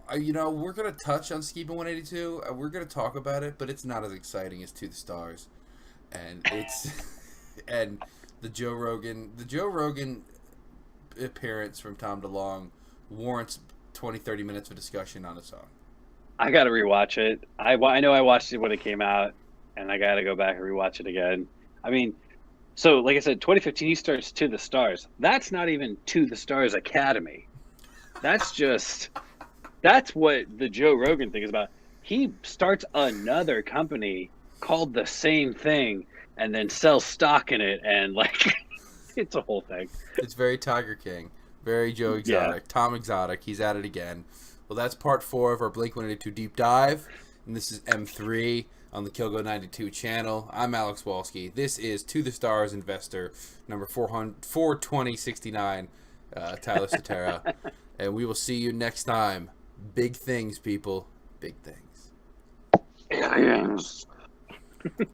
We're gonna touch on Ski 182. We're gonna talk about it, but it's not as exciting as To the Stars, and it's and the Joe Rogan appearance from Tom DeLonge warrants 20-30 minutes of discussion on its own. I gotta rewatch it. I know I watched it when it came out, and I gotta go back and rewatch it again. I mean, so like I said, 2015 he starts To the Stars. That's not even To the Stars Academy. That's what the Joe Rogan thing is about. He starts another company called the same thing and then sells stock in it, and it's a whole thing. It's very Tiger King, very Joe Exotic, yeah. Tom Exotic. He's at it again. Well, that's part 4 of our Blink-182 deep dive, and this is M3 on the Kilgo 92 channel. I'm Alex Walski. This is To the Stars Investor number 42069, Tyler Cetera, and we will see you next time. Big things, people. Big things. Aliens.